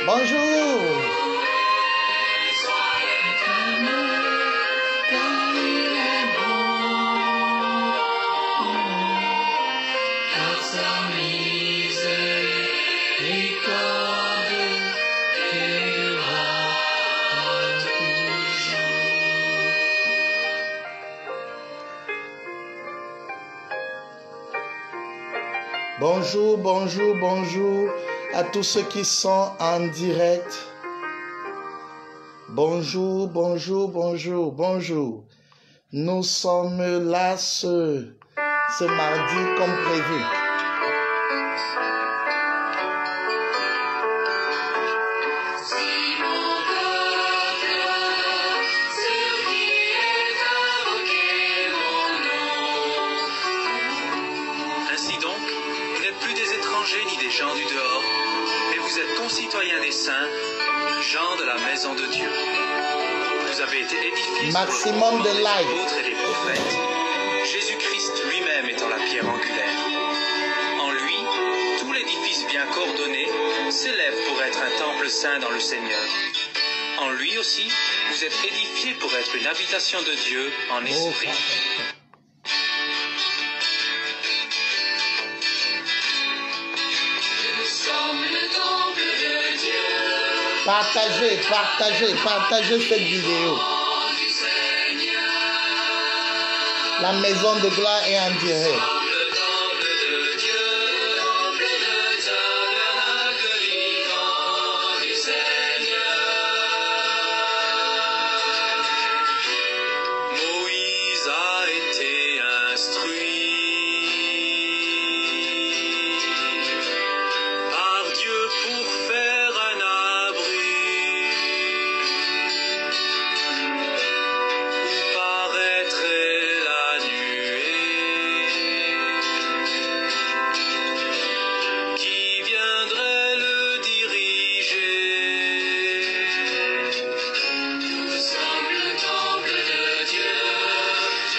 Bonjour. Bonjour, bonjour, bonjour à tous ceux qui sont en direct. Bonjour, bonjour, bonjour, bonjour. Nous sommes là ce mardi comme prévu. Ni des gens du dehors, mais vous êtes concitoyens des saints, gens de la maison de Dieu. Vous avez été édifiés maximum de likes. Les apôtres et les prophètes, Jésus-Christ lui-même étant la pierre angulaire. En lui, tout l'édifice bien coordonné s'élève pour être un temple saint dans le Seigneur. En lui aussi, vous êtes édifiés pour être une habitation de Dieu en esprit. Partagez, partagez, partagez cette vidéo. La maison de gloire est en direct. Moïse a été instruit par Dieu pour faire un abri où paraîtrait la nuée qui viendrait le diriger. Nous sommes le temple de Dieu,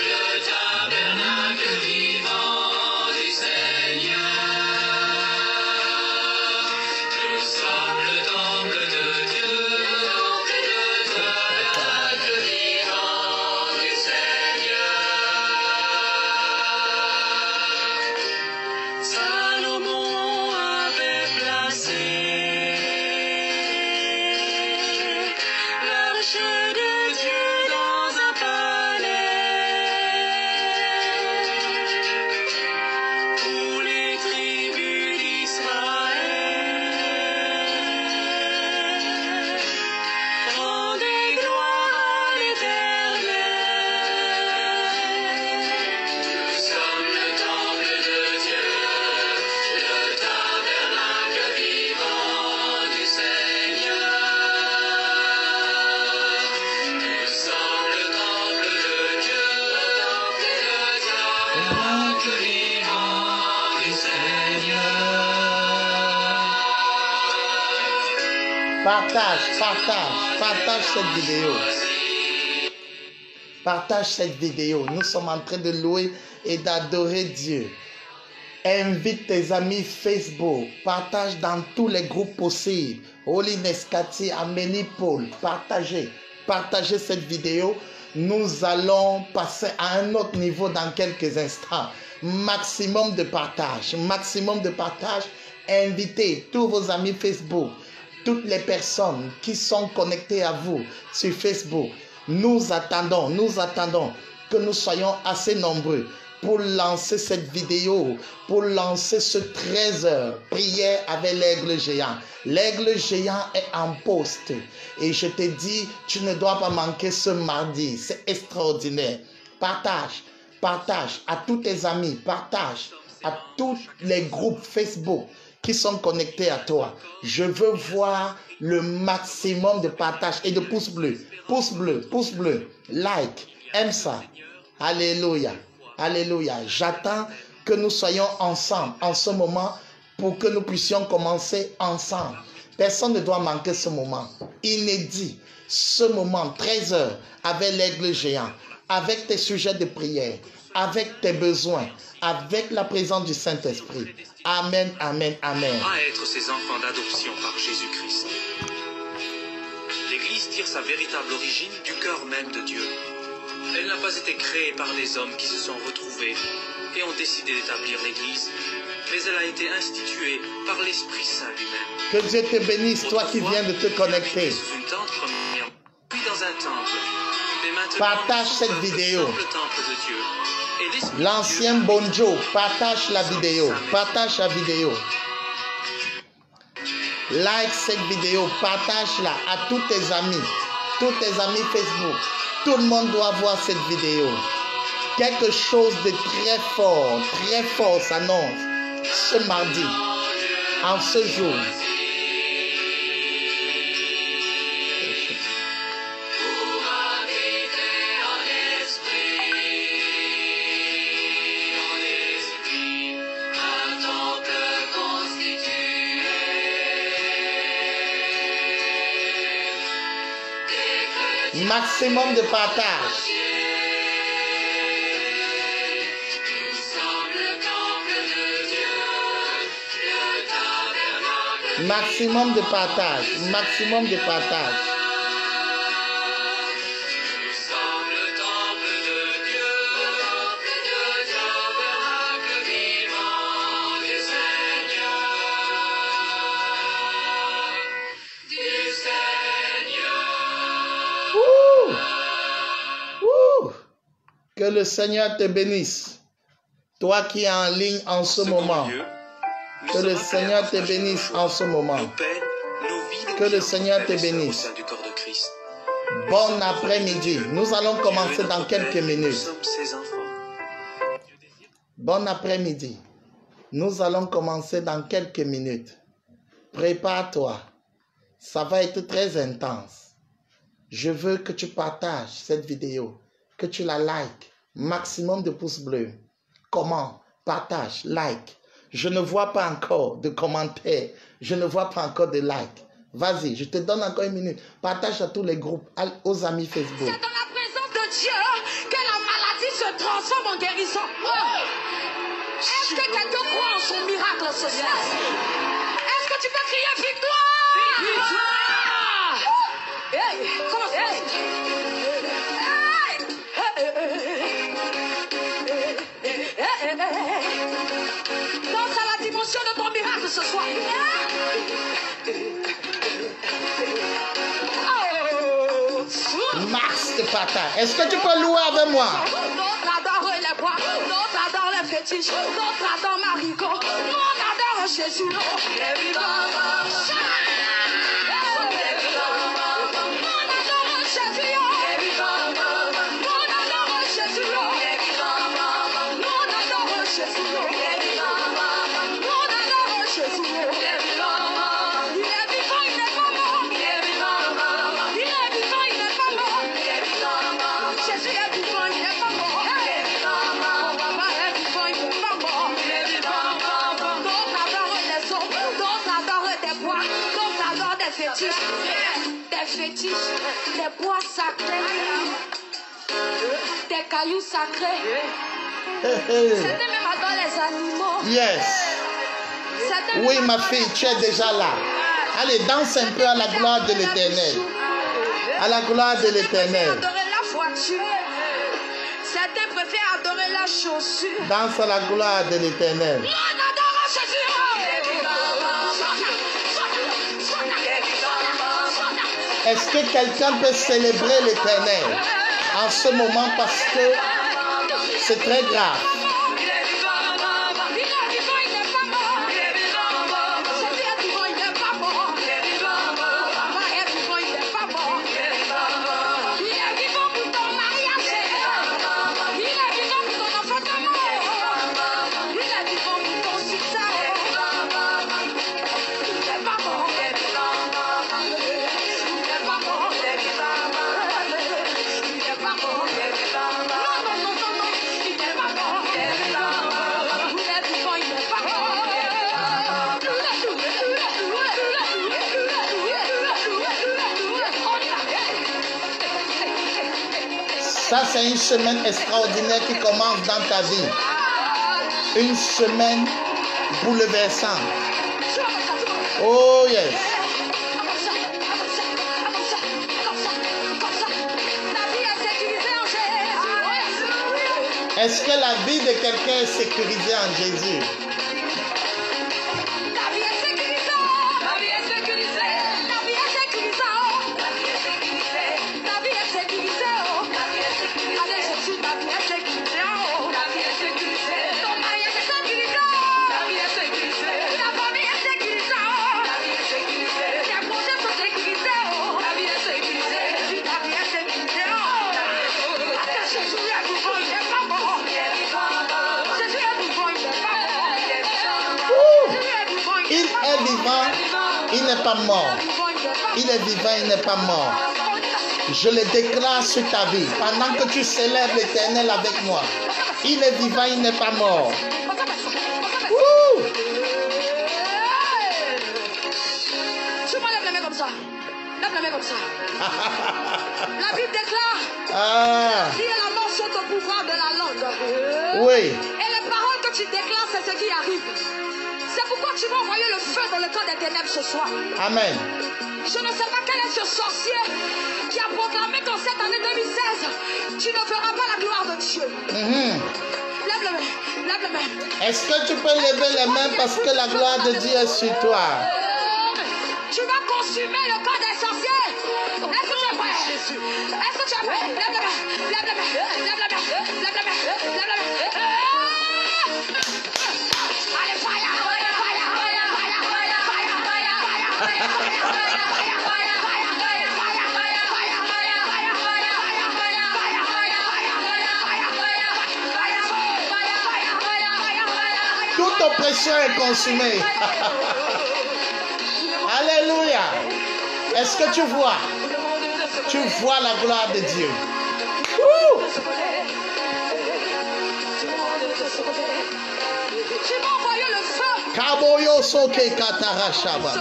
le tabernacle vivant du Seigneur. Nous sommes le temple de Dieu, le tabernacle vivant du Seigneur. Salomon avait placé l'arche de Dieu dans un palais pour les tribus d'Israël. Rendez gloire à l'Éternel. Nous sommes le temple de Dieu, le tabernacle vivant du Seigneur. Nous sommes le temple de Dieu, le tabernacle vivant du Seigneur. Partage, partage, partage cette vidéo. Partage cette vidéo. Nous sommes en train de louer et d'adorer Dieu. Invite tes amis Facebook. Partage dans tous les groupes possibles. Holiness Cathy, Amélie Paul. Partagez. Partagez cette vidéo. Nous allons passer à un autre niveau dans quelques instants. Maximum de partage. Maximum de partage. Invitez tous vos amis Facebook. Toutes les personnes qui sont connectées à vous sur Facebook. Nous attendons que nous soyons assez nombreux pour lancer cette vidéo, pour lancer ce 13h, prière avec l'aigle géant. L'aigle géant est en poste. Et je te dis, tu ne dois pas manquer ce mardi. C'est extraordinaire. Partage à tous tes amis, partage à tous les groupes Facebook qui sont connectés à toi. Je veux voir le maximum de partage et de pouces bleus. Pouce bleu, like, aime ça. Alléluia. Alléluia. J'attends que nous soyons ensemble en ce moment pour que nous puissions commencer ensemble. Personne ne doit manquer ce moment. Inédit. Ce moment, 13h, avec l'aigle géant, avec tes sujets de prière, avec tes besoins, avec la présence du Saint-Esprit. Amen, amen, amen. À être ses enfants d'adoption par Jésus-Christ. L'Église tire sa véritable origine du cœur même de Dieu. Elle n'a pas été créée par les hommes qui se sont retrouvés et ont décidé d'établir l'Église, mais elle a été instituée par l'Esprit Saint lui-même. Que Dieu te bénisse, toi qui viens de te connecter. Sous une tente première, puis dans un temple. Mais maintenant, Partage cette vidéo. le temple de Dieu. Et l'Esprit L'ancien de Dieu Bonjo, partage la vidéo. Partage la vidéo. Like cette vidéo, partage-la à tous tes amis Facebook. Tout le monde doit voir cette vidéo. Quelque chose de très fort s'annonce ce mardi, en ce jour. Maximum de partage. Maximum de partage. Maximum de partage. Que le Seigneur te bénisse. Toi qui es en ligne en ce moment. Que le Seigneur te bénisse en ce moment. Que le Seigneur te bénisse. Bon après-midi. Nous allons commencer dans quelques minutes. Bon après-midi. Nous allons commencer dans quelques minutes. Prépare-toi. Ça va être très intense. Je veux que tu partages cette vidéo. Que tu la likes, maximum de pouces bleus. Comment? Partage, like. Je ne vois pas encore de commentaires. Je ne vois pas encore de likes. Vas-y, je te donne encore une minute. Partage à tous les groupes, aux amis Facebook. C'est dans la présence de Dieu que la maladie se transforme en guérison. Est-ce que quelqu'un croit en son miracle ce soir? Est-ce que tu peux crier victoire? Victoire! Hey, comment ça se passe? Pense à la dimension de ton miracle ce soir. Max de partage. Est-ce que tu peux louer avec moi? D'autres adorent les bois, d'autres adorent les fétiches, d'autres adorent Marigot, nous on adore Jésus. Des fétiches, des bois sacrés, des cailloux sacrés. C'était même adore les animaux. Yes. Oui, ma fille, tu es déjà là. Allez, danse un peu à la gloire de l'Éternel. À la gloire de l'Éternel. Adorer la voiture. Certains préfèrent adorer la chaussure. Danse à la gloire de l'Éternel. Nous on adore Jésus. Est-ce que quelqu'un peut célébrer l'Éternel en ce moment parce que c'est très grave? Ça, c'est une semaine extraordinaire qui commence dans ta vie. Une semaine bouleversante. Oh yes. Est-ce que la vie de quelqu'un est sécurisée en Jésus? Il n'est pas mort. Il est vivant, il n'est pas mort. Je le déclare sur ta vie. Pendant que tu célèbres l'Éternel avec moi. Il est vivant, il n'est pas mort. La Bible déclare si la mort sont au pouvoir de la langue. Oui. Et les paroles que tu déclares, c'est ce qui arrive. C'est pourquoi tu vas envoyer le feu dans le camp des ténèbres ce soir. Amen. Je ne sais pas quel est ce sorcier qui a proclamé qu'en cette année 2016, tu ne verras pas la gloire de Dieu. Lève les mains, lève les mains. Est-ce que tu peux lever les mains parce que la gloire de Dieu est sur toi? Tu vas consumer le corps des sorciers. Est-ce que tu es prêt? Est-ce que tu es prêt? Lève les mains, lève les mains, lève les mains, lève les mains, lève les mains. Allez, fire! Toute oppression est consumée. Alléluia. Est-ce que tu vois? Tu vois la gloire de Dieu. Kaboyo soke katarashaba.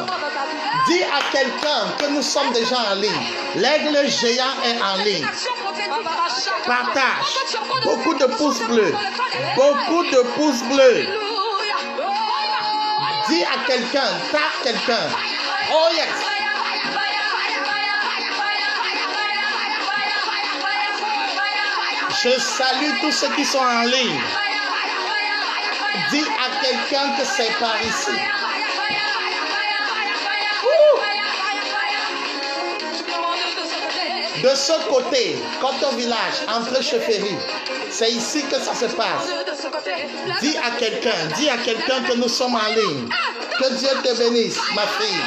Dis à quelqu'un que nous sommes déjà en ligne. L'aigle géant est en ligne. Partage. Beaucoup de pouces bleus. Beaucoup de pouces bleus. Dis à quelqu'un, tape quelqu'un. Oh yes. Je salue tous ceux qui sont en ligne. Dis à quelqu'un que c'est par ici. De ce côté, Coton Village, entre Chefferie, c'est ici que ça se passe. Dis à quelqu'un que nous sommes en ligne. Que Dieu te bénisse, ma fille.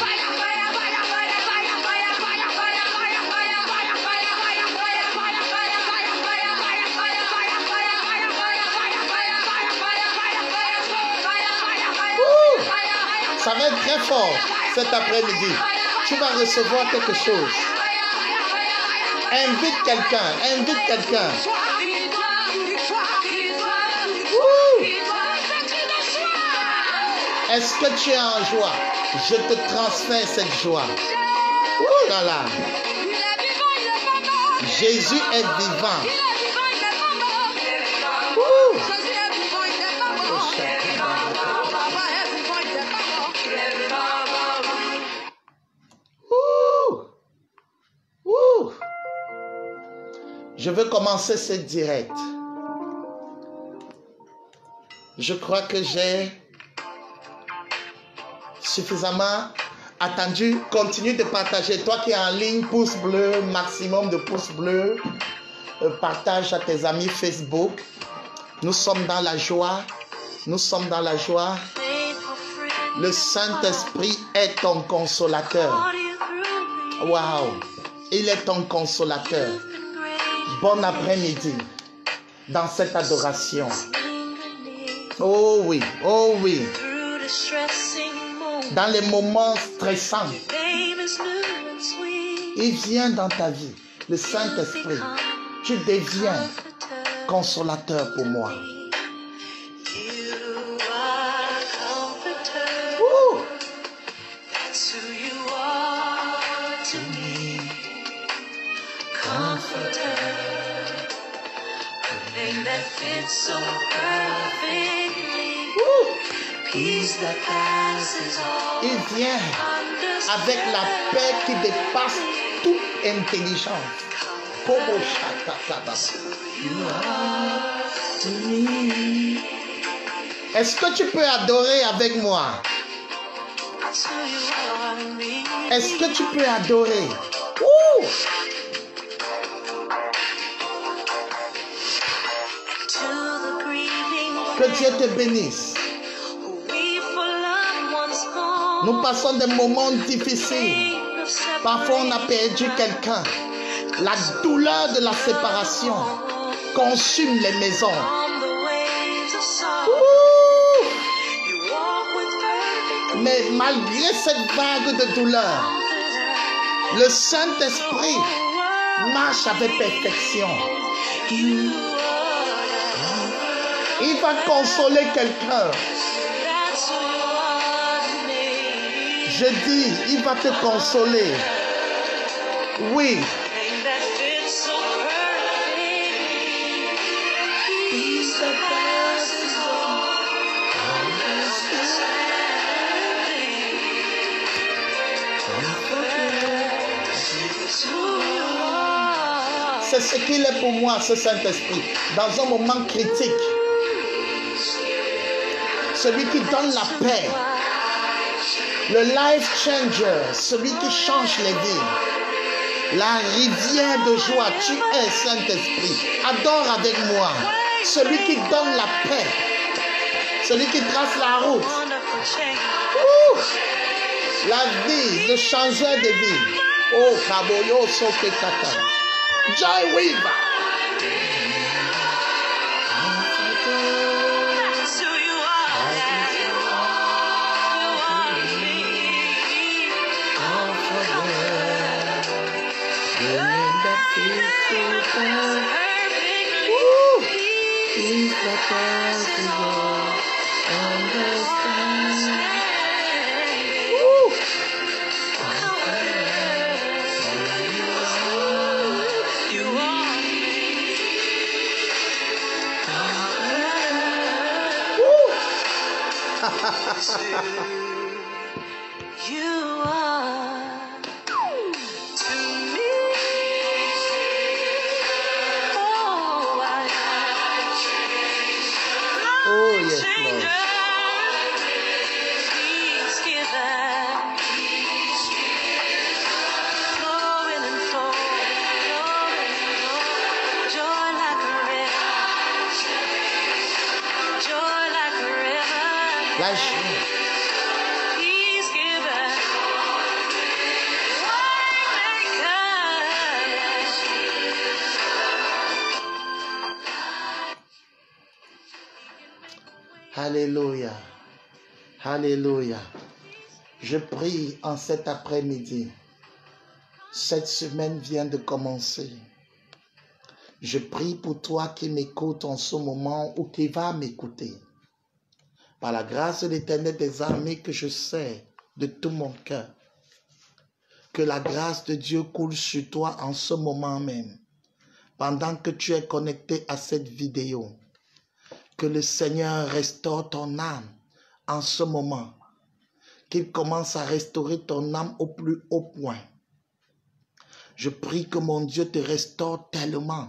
Ça va être très fort cet après-midi. Tu vas recevoir quelque chose. Invite quelqu'un, invite quelqu'un. Est-ce que tu es en joie? Je te transfère cette joie. Ouh là là. Jésus est vivant. Ouh. Je veux commencer ce direct. Je crois que j'ai suffisamment attendu, continue de partager. Toi qui es en ligne, pouce bleu, maximum de pouces bleus. Partage à tes amis Facebook. Nous sommes dans la joie. Nous sommes dans la joie. Le Saint-Esprit est ton consolateur. Waouh! Il est ton consolateur. Bon après-midi dans cette adoration. Oh oui, oh oui. Dans les moments stressants, il vient dans ta vie. Le Saint-Esprit, tu deviens consolateur pour moi. Il vient avec la paix qui dépasse toute intelligence. Est-ce que tu peux adorer avec moi? Est-ce que tu peux adorer? Que Dieu te bénisse. Nous passons des moments difficiles. Parfois, on a perdu quelqu'un. La douleur de la séparation consume les maisons. Mais malgré cette vague de douleur, le Saint-Esprit marche avec perfection. Il va consoler quelqu'un. Je dis, il va te consoler. Oui. C'est ce qu'il est pour moi, ce Saint-Esprit. Dans un moment critique, celui qui donne la paix, le life changer, celui qui change les vies, la rivière de joie, tu es Saint-Esprit. Adore avec moi, celui qui donne la paix, celui qui trace la route. La vie, le changeur de vie. Oh, Kaboyo Sokekata. Joy Weaver. You are to me. Oh, yes, Lord. He's given. Flowing and flowing, joy like a river, joy like a river. La joie. He's given. Alléluia. Alléluia. Je prie en cet après-midi. Cette semaine vient de commencer. Je prie pour toi qui m'écoutes en ce moment ou qui va m'écouter. Par la grâce de l'Éternel des armées que je sais de tout mon cœur, que la grâce de Dieu coule sur toi en ce moment même, pendant que tu es connecté à cette vidéo. Que le Seigneur restaure ton âme en ce moment, qu'il commence à restaurer ton âme au plus haut point. Je prie que mon Dieu te restaure tellement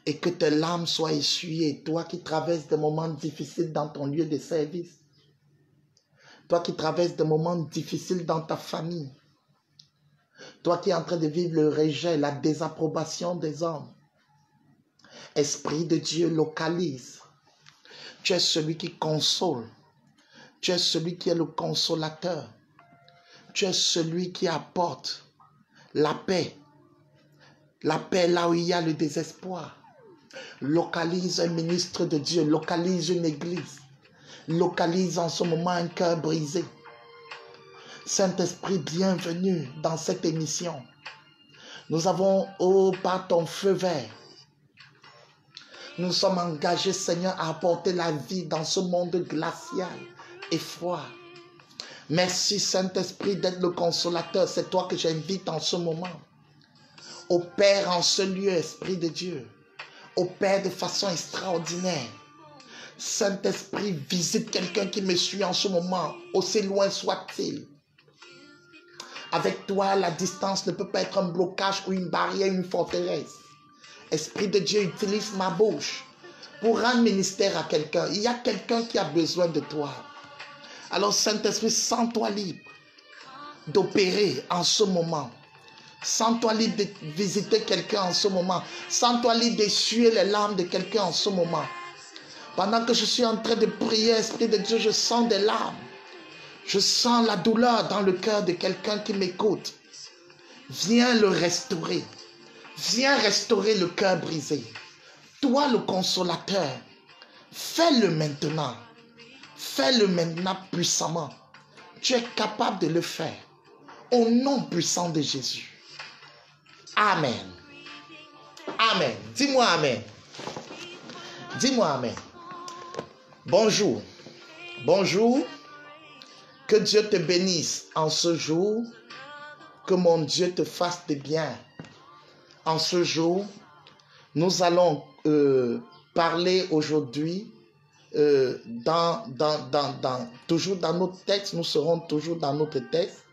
et que tes larmes soient essuyées, toi qui traverses des moments difficiles dans ton lieu de service. Toi qui traverses des moments difficiles dans ta famille. Toi qui es en train de vivre le rejet, la désapprobation des hommes. Esprit de Dieu, localise. Tu es celui qui console. Tu es celui qui est le consolateur. Tu es celui qui apporte la paix. La paix là où il y a le désespoir. Localise un ministre de Dieu. Localise une église. Localise en ce moment un cœur brisé. Saint-Esprit, bienvenue dans cette émission. Nous avons, par ton feu vert, nous sommes engagés, Seigneur, à apporter la vie dans ce monde glacial et froid. Merci, Saint-Esprit, d'être le consolateur. C'est toi que j'invite en ce moment. Opère en ce lieu, Esprit de Dieu. Opère de façon extraordinaire. Saint-Esprit, visite quelqu'un qui me suit en ce moment, aussi loin soit-il. Avec toi, la distance ne peut pas être un blocage ou une barrière, une forteresse. Esprit de Dieu, utilise ma bouche pour rendre ministère à quelqu'un. Il y a quelqu'un qui a besoin de toi. Alors, Saint-Esprit, sens-toi libre d'opérer en ce moment. Sens-toi libre de visiter quelqu'un en ce moment. Sens-toi libre d'essuyer les larmes de quelqu'un en ce moment. Pendant que je suis en train de prier, Esprit de Dieu, je sens des larmes. Je sens la douleur dans le cœur de quelqu'un qui m'écoute. Viens le restaurer. Viens restaurer le cœur brisé. Toi, le consolateur, fais-le maintenant. Fais-le maintenant puissamment. Tu es capable de le faire. Au nom puissant de Jésus. Amen. Amen. Dis-moi Amen. Dis-moi Amen. Bonjour. Bonjour. Que Dieu te bénisse en ce jour. Que mon Dieu te fasse de bien. En ce jour, nous allons parler aujourd'hui toujours dans notre texte. Nous serons toujours dans notre texte,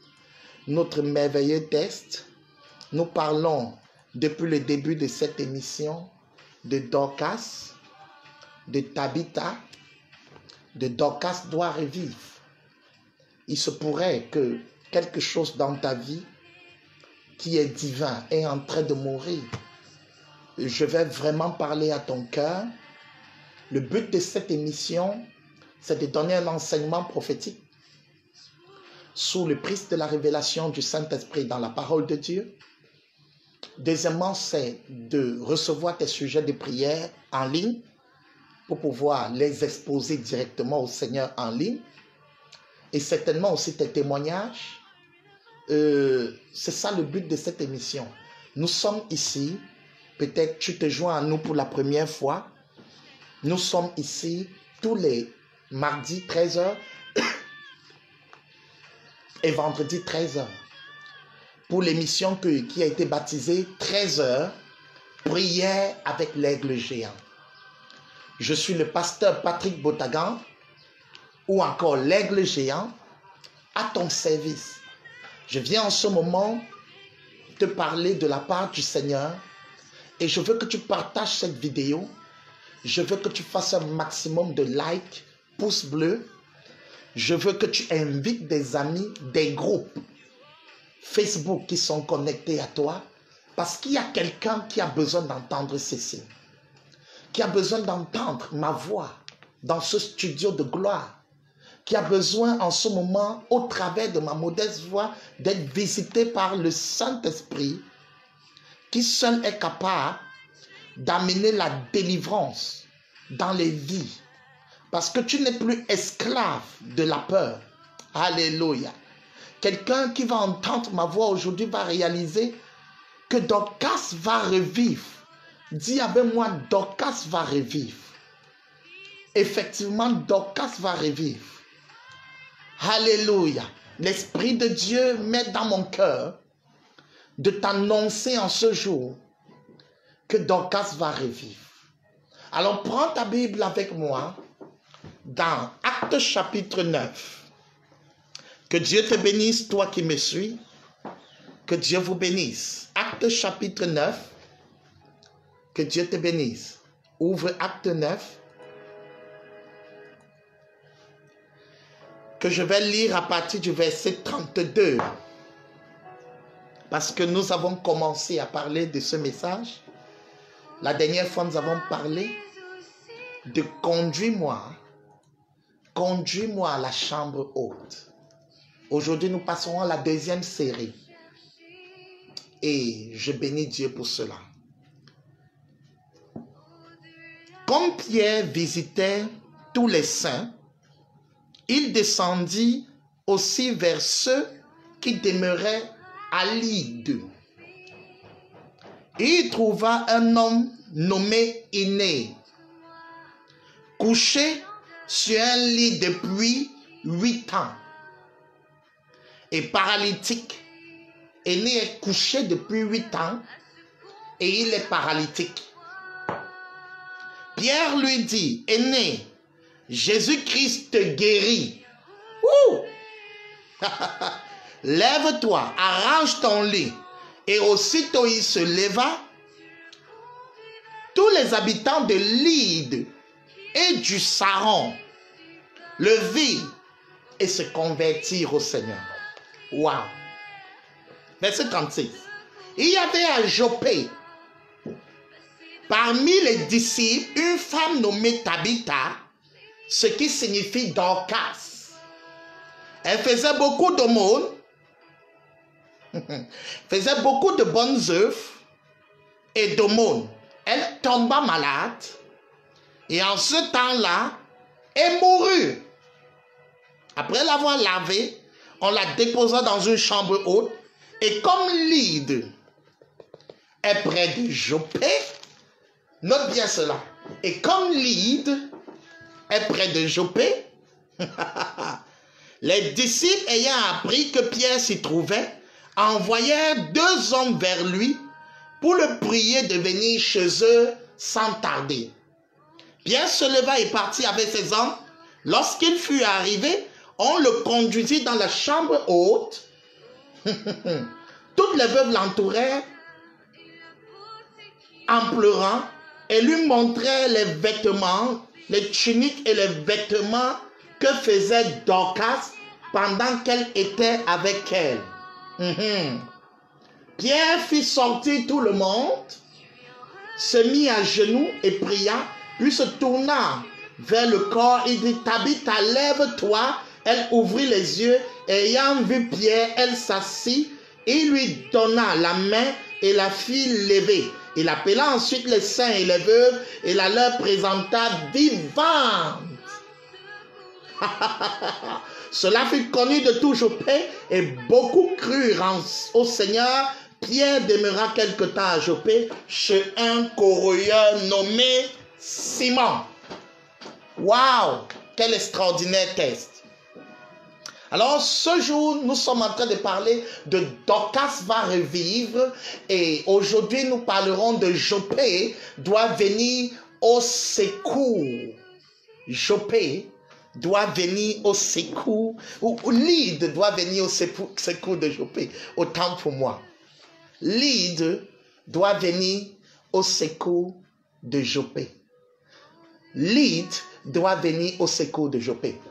notre merveilleux texte. Nous parlons depuis le début de cette émission de Dorcas, de Tabitha, de Dorcas doit revivre. Il se pourrait que quelque chose dans ta vie qui est divin est en train de mourir. Je vais vraiment parler à ton cœur. Le but de cette émission, c'est de donner un enseignement prophétique sous le prisme de la révélation du Saint-Esprit dans la parole de Dieu. Deuxièmement, c'est de recevoir tes sujets de prière en ligne pour pouvoir les exposer directement au Seigneur en ligne. Et certainement aussi tes témoignages. C'est ça le but de cette émission. Nous sommes ici, peut-être tu te joins à nous pour la première fois. Nous sommes ici tous les mardis 13h et vendredi 13h pour l'émission qui a été baptisée 13h, prière avec l'aigle géant. Je suis le pasteur Patrick Botagan ou encore l'aigle géant à ton service. Je viens en ce moment te parler de la part du Seigneur et je veux que tu partages cette vidéo. Je veux que tu fasses un maximum de likes, pouces bleus. Je veux que tu invites des amis, des groupes Facebook qui sont connectés à toi parce qu'il y a quelqu'un qui a besoin d'entendre ceci, qui a besoin d'entendre ma voix dans ce studio de gloire, qui a besoin en ce moment, au travers de ma modeste voix, d'être visité par le Saint-Esprit, qui seul est capable d'amener la délivrance dans les vies. Parce que tu n'es plus esclave de la peur. Alléluia. Quelqu'un qui va entendre ma voix aujourd'hui va réaliser que Dorcas va revivre. Dis avec moi, Dorcas va revivre. Effectivement, Dorcas va revivre. Alléluia. L'Esprit de Dieu met dans mon cœur de t'annoncer en ce jour que Dorcas va revivre. Alors prends ta Bible avec moi dans Actes chapitre 9. Que Dieu te bénisse, toi qui me suis. Que Dieu vous bénisse. Actes chapitre 9. Que Dieu te bénisse. Ouvre Acte 9. que je vais lire à partir du verset 32. Parce que nous avons commencé à parler de ce message. La dernière fois, nous avons parlé de conduis-moi à la chambre haute. Aujourd'hui, nous passerons à la deuxième série. Et je bénis Dieu pour cela. Comme Pierre visitait tous les saints, il descendit aussi vers ceux qui demeuraient à Lyde. Il trouva un homme nommé Énée, couché sur un lit depuis 8 ans et paralytique. Énée est couché depuis 8 ans et il est paralytique. Pierre lui dit, Énée, Jésus-Christ te guérit. Lève-toi, arrange ton lit. Et aussitôt il se leva. Tous les habitants de Lyde et du Saron le virent et se convertirent au Seigneur. Waouh! Verset 36. Il y avait à Joppé, parmi les disciples, une femme nommée Tabitha, ce qui signifie Dorcas. Elle faisait beaucoup d'aumônes, faisait beaucoup de bonnes œuvres et d'aumônes. Elle tomba malade et en ce temps-là, elle mourut. Après l'avoir lavée, on la déposa dans une chambre haute et comme Lyde est près de Joppé, note bien cela. Et comme Lyde est près de Joppé, les disciples ayant appris que Pierre s'y trouvait, envoyèrent 2 hommes vers lui pour le prier de venir chez eux sans tarder. Pierre se leva et partit avec ses hommes. Lorsqu'il fut arrivé, on le conduisit dans la chambre haute. Toutes les veuves l'entourèrent en pleurant et lui montraient les vêtements, les tuniques et les vêtements que faisait Dorcas pendant qu'elle était avec elle. Pierre fit sortir tout le monde, se mit à genoux et pria, puis se tourna vers le corps et dit, Tabitha, lève-toi. Elle ouvrit les yeux, et ayant vu Pierre, elle s'assit, et lui donna la main et la fit lever. Il appela ensuite les saints et les veuves, et la leur présenta vivante. Cela fut connu de tout Joppé, et beaucoup crurent au Seigneur. Pierre demeura quelque temps à Joppé, chez un corroyeur nommé Simon. Waouh! Quel extraordinaire texte! Alors, ce jour, nous sommes en train de parler de Dorcas va revivre et aujourd'hui, nous parlerons de Joppé doit venir au secours. Joppé doit venir au secours, ou Lyde doit venir au secours de Joppé. Autant pour moi. Lyde doit venir au secours de Joppé. Lyde doit venir au secours de Joppé.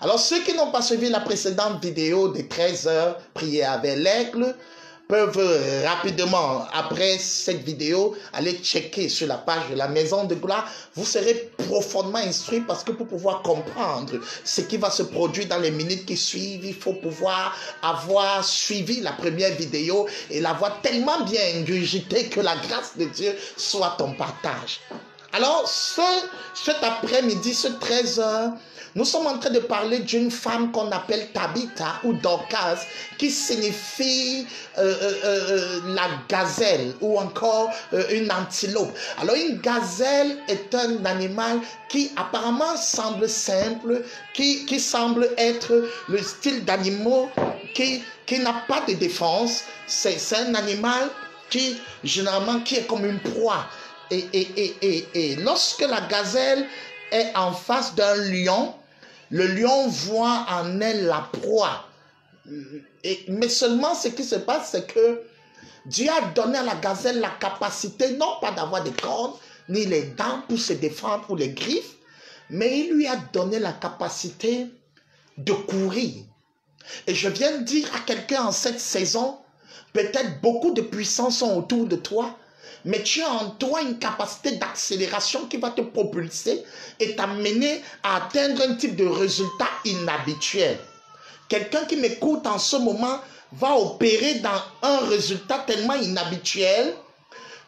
Alors, ceux qui n'ont pas suivi la précédente vidéo de 13 heures, prier avec l'aigle, peuvent rapidement, après cette vidéo, aller checker sur la page de la Maison de Gloire. Vous serez profondément instruit parce que pour pouvoir comprendre ce qui va se produire dans les minutes qui suivent, il faut pouvoir avoir suivi la première vidéo et l'avoir tellement bien ingurgité que la grâce de Dieu soit ton partage. Alors, cet après-midi, ce 13 heures, nous sommes en train de parler d'une femme qu'on appelle Tabitha ou Dorcas, qui signifie la gazelle ou encore une antilope. Alors une gazelle est un animal qui apparemment semble simple, qui semble être le style d'animaux qui n'a pas de défense. C'est un animal qui généralement qui est comme une proie. Et lorsque la gazelle est en face d'un lion, le lion voit en elle la proie. Mais seulement ce qui se passe, c'est que Dieu a donné à la gazelle la capacité, non pas d'avoir des cornes, ni les dents pour se défendre ou les griffes, mais il lui a donné la capacité de courir. Et je viens de dire à quelqu'un en cette saison, peut-être beaucoup de puissants sont autour de toi, mais tu as en toi une capacité d'accélération qui va te propulser et t'amener à atteindre un type de résultat inhabituel. Quelqu'un qui m'écoute en ce moment va opérer dans un résultat tellement inhabituel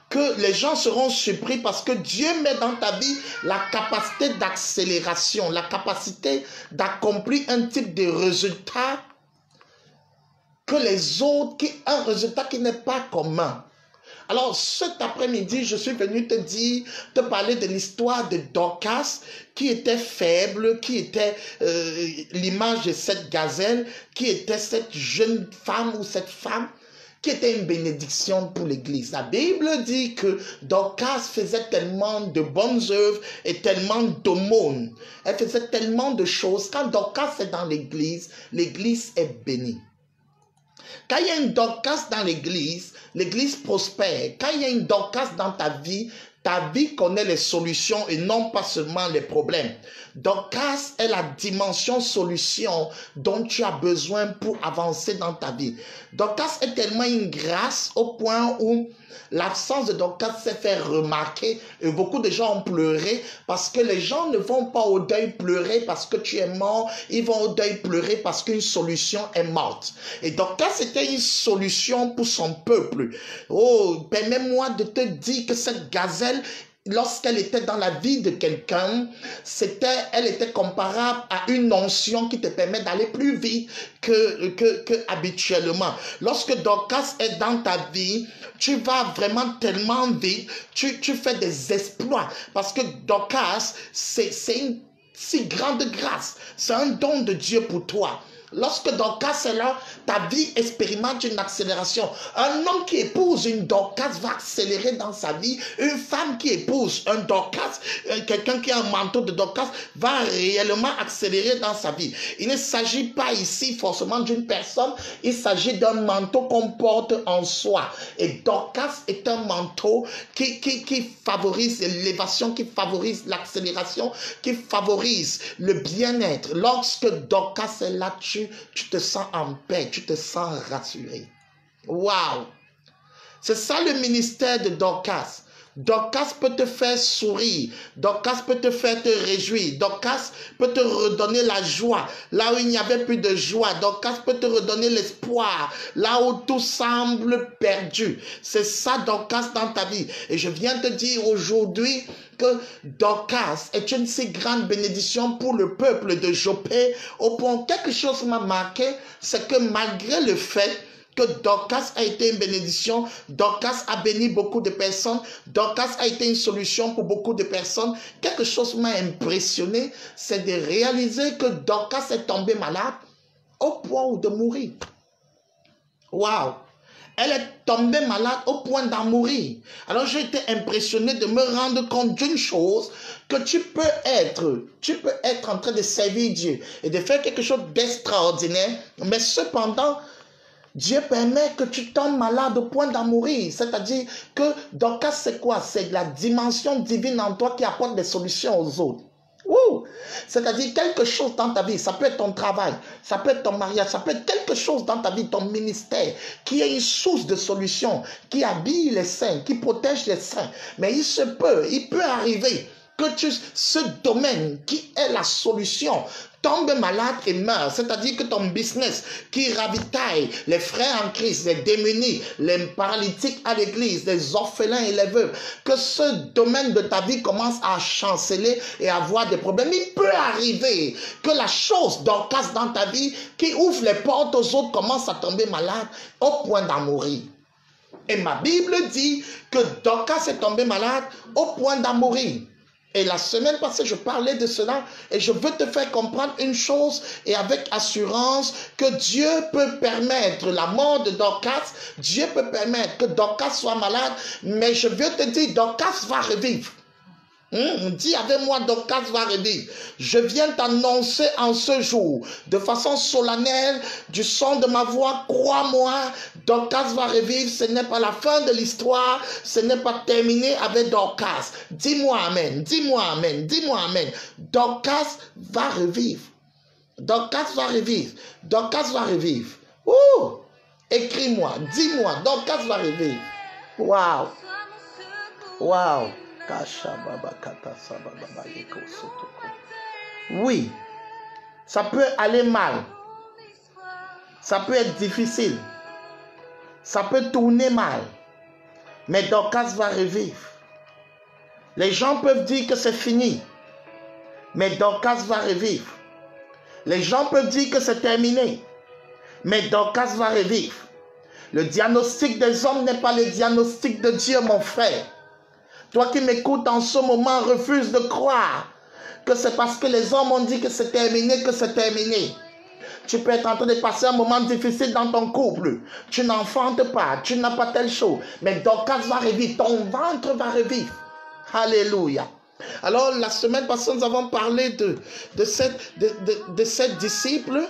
que les gens seront surpris parce que Dieu met dans ta vie la capacité d'accélération, la capacité d'accomplir un type de résultat que les autres, un résultat qui n'est pas commun. Alors cet après-midi, je suis venu te parler de l'histoire de Dorcas qui était faible, qui était l'image de cette gazelle, qui était cette jeune femme ou cette femme qui était une bénédiction pour l'Église. La Bible dit que Dorcas faisait tellement de bonnes œuvres et tellement d'aumônes. Elle faisait tellement de choses. Quand Dorcas est dans l'Église, l'Église est bénie. Quand il y a une Dorcas dans l'Église, l'Église prospère. Quand il y a une Dorcas dans ta vie connaît les solutions et non pas seulement les problèmes. Dorcas est la dimension solution dont tu as besoin pour avancer dans ta vie. Dorcas est tellement une grâce au point où l'absence de Dorcas s'est fait remarquer et beaucoup de gens ont pleuré parce que les gens ne vont pas au deuil pleurer parce que tu es mort, ils vont au deuil pleurer parce qu'une solution est morte. Et Dorcas était une solution pour son peuple. Oh, permets-moi de te dire que cette gazelle, lorsqu'elle était dans la vie de quelqu'un, elle était comparable à une onction qui te permet d'aller plus vite que habituellement. Lorsque Dorcas est dans ta vie, tu vas vraiment tellement vite, tu fais des exploits. Parce que Dorcas, c'est une si grande grâce. C'est un don de Dieu pour toi. Lorsque Dorcas est là, ta vie expérimente une accélération. Un homme qui épouse une Dorcas va accélérer dans sa vie. Une femme qui épouse un Dorcas, quelqu'un qui a un manteau de Dorcas, va réellement accélérer dans sa vie. Il ne s'agit pas ici forcément d'une personne, il s'agit d'un manteau qu'on porte en soi. Et Dorcas est un manteau qui favorise l'élévation, qui favorise l'accélération, qui favorise le bien-être. Lorsque Dorcas est là, tu te sens en paix, tu te sens rassuré. Waouh! C'est ça le ministère de Dorcas. Dorcas peut te faire sourire. Dorcas peut te faire te réjouir. Dorcas peut te redonner la joie. Là où il n'y avait plus de joie. Dorcas peut te redonner l'espoir. Là où tout semble perdu. C'est ça Dorcas dans ta vie. Et je viens te dire aujourd'hui que Dorcas est une si grande bénédiction pour le peuple de Jopé. Au point quelque chose m'a marqué, c'est que malgré le fait que Dorcas a été une bénédiction, Dorcas a béni beaucoup de personnes, Dorcas a été une solution pour beaucoup de personnes. Quelque chose m'a impressionné, c'est de réaliser que Dorcas est tombée malade au point de mourir. Waouh! Elle est tombée malade au point d'en mourir. Alors j'ai été impressionné de me rendre compte d'une chose, que tu peux être en train de servir Dieu et de faire quelque chose d'extraordinaire, mais cependant, Dieu permet que tu tombes malade au point d'en mourir. C'est-à-dire que Dorcas, c'est quoi? C'est la dimension divine en toi qui apporte des solutions aux autres. C'est-à-dire quelque chose dans ta vie, ça peut être ton travail, ça peut être ton mariage, ça peut être quelque chose dans ta vie, ton ministère, qui est une source de solution, qui habille les saints, qui protège les saints. Mais il peut arriver que ce domaine qui est la solution tombe malade et meurt. C'est-à-dire que ton business qui ravitaille les frères en crise, les démunis, les paralytiques à l'église, les orphelins et les veuves, que ce domaine de ta vie commence à chanceler et à avoir des problèmes. Il peut arriver que la chose Dorcas dans ta vie qui ouvre les portes aux autres commence à tomber malade au point d'en mourir. Et ma Bible dit que Dorcas est tombé malade au point d'en mourir. Et la semaine passée, je parlais de cela et je veux te faire comprendre une chose et avec assurance que Dieu peut permettre la mort de Dorcas, Dieu peut permettre que Dorcas soit malade, mais je veux te dire, Dorcas va revivre. Dis avec moi, Dorcas va revivre. Je viens t'annoncer en ce jour, de façon solennelle, du son de ma voix, crois-moi, Dorcas va revivre. Ce n'est pas la fin de l'histoire, ce n'est pas terminé avec Dorcas. Dis-moi amen, dis-moi amen, dis-moi amen. Dorcas va revivre. Dorcas va revivre. Dorcas va revivre. Ouh! Écris-moi, dis-moi, Dorcas va revivre. Waouh! Waouh! Oui, ça peut aller mal. Ça peut être difficile. Ça peut tourner mal. Mais Dorcas va revivre. Les gens peuvent dire que c'est fini. Mais Dorcas va revivre. Les gens peuvent dire que c'est terminé. Mais Dorcas va revivre. Le diagnostic des hommes n'est pas le diagnostic de Dieu, mon frère. Toi qui m'écoutes en ce moment, refuse de croire que c'est parce que les hommes ont dit que c'est terminé, que c'est terminé. Tu peux être en train de passer un moment difficile dans ton couple. Tu n'enfantes pas, tu n'as pas telle chose. Mais Dorcas va revivre, ton ventre va revivre. Alléluia. Alors, la semaine passée, nous avons parlé de sept disciples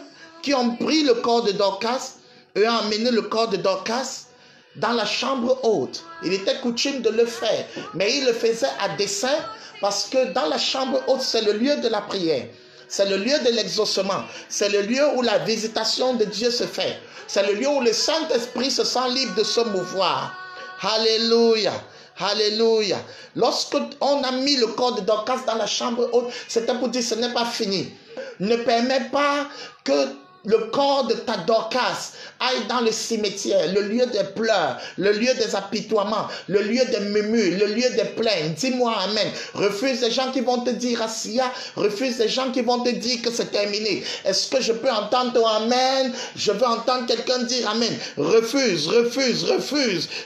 qui ont pris le corps de Dorcas et ont emmené le corps de Dorcas dans la chambre haute. Il était coutume de le faire, mais il le faisait à dessein parce que dans la chambre haute, c'est le lieu de la prière. C'est le lieu de l'exaucement. C'est le lieu où la visitation de Dieu se fait. C'est le lieu où le Saint-Esprit se sent libre de se mouvoir. Alléluia. Alléluia. Lorsque on a mis le corps de Dorcas dans la chambre haute, c'était pour dire ce n'est pas fini. Ne permets pas que le corps de ta Dorcas aille dans le cimetière, le lieu des pleurs, le lieu des apitoiements, le lieu des murmures, le lieu des plaintes. Dis-moi amen. Refuse les gens qui vont te dire Assia, refuse les gens qui vont te dire que c'est terminé. Est-ce que je peux entendre ton amen? Je veux entendre quelqu'un dire amen. Refuse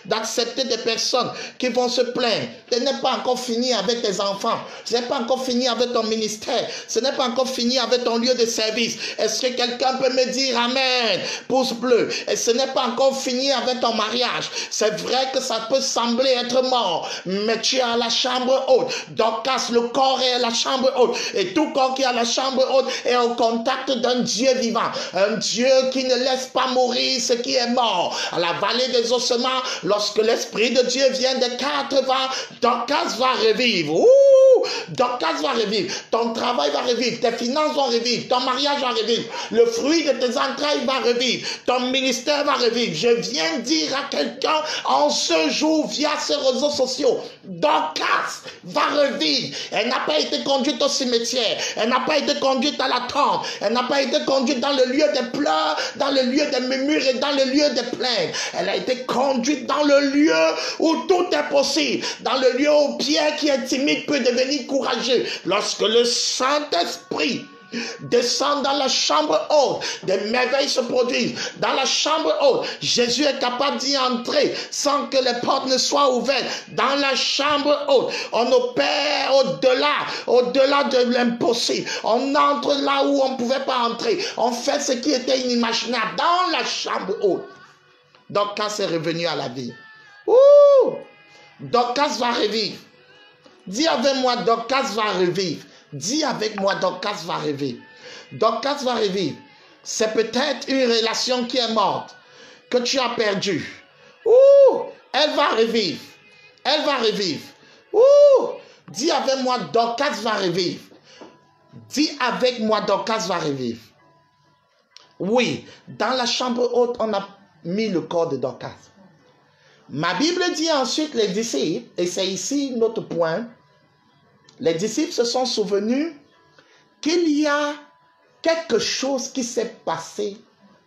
d'accepter des personnes qui vont se plaindre. Ce n'est pas encore fini avec tes enfants. Ce n'est pas encore fini avec ton ministère. Ce n'est pas encore fini avec ton lieu de service. Est-ce que quelqu'un peut me dire amen? Pouce bleu. Et ce n'est pas encore fini avec ton mariage. C'est vrai que ça peut sembler être mort, mais tu es à la chambre haute. Dorcas, le corps est à la chambre haute. Et tout corps qui est à la chambre haute est au contact d'un Dieu vivant. Un Dieu qui ne laisse pas mourir ce qui est mort. À la vallée des ossements, lorsque l'Esprit de Dieu vient des quatre vents, Dorcas va revivre. Ouh! Dorcas va revivre. Ton travail va revivre. Tes finances vont revivre. Ton mariage va revivre. Le fruit de tes entrailles va revivre. Ton ministère va revivre. Je viens dire à quelqu'un en ce jour via ces réseaux sociaux, Dorcas va revivre. Elle n'a pas été conduite au cimetière. Elle n'a pas été conduite à la tombe. Elle n'a pas été conduite dans le lieu des pleurs, dans le lieu des murmures et dans le lieu des plaintes. Elle a été conduite dans le lieu où tout est possible. Dans le lieu où Pierre qui est timide peut devenir courageux. Lorsque le Saint-Esprit descend dans la chambre haute, des merveilles se produisent. Dans la chambre haute, Jésus est capable d'y entrer sans que les portes ne soient ouvertes. Dans la chambre haute, on opère au-delà de l'impossible. On entre là où on ne pouvait pas entrer. On fait ce qui était inimaginable dans la chambre haute. Dorcas est revenu à la vie. Ouh! Dorcas va revivre. Dis avec moi, Dorcas va revivre. Dis avec moi, Dorcas va revivre. Dorcas va revivre. C'est peut-être une relation qui est morte, que tu as perdue. Ouh! Elle va revivre. Elle va revivre. Ouh! Dis avec moi, Dorcas va revivre. Dis avec moi, Dorcas va revivre. Oui, dans la chambre haute, on a mis le corps de Dorcas. Ma Bible dit ensuite les disciples, et c'est ici notre point, les disciples se sont souvenus qu'il y a quelque chose qui s'est passé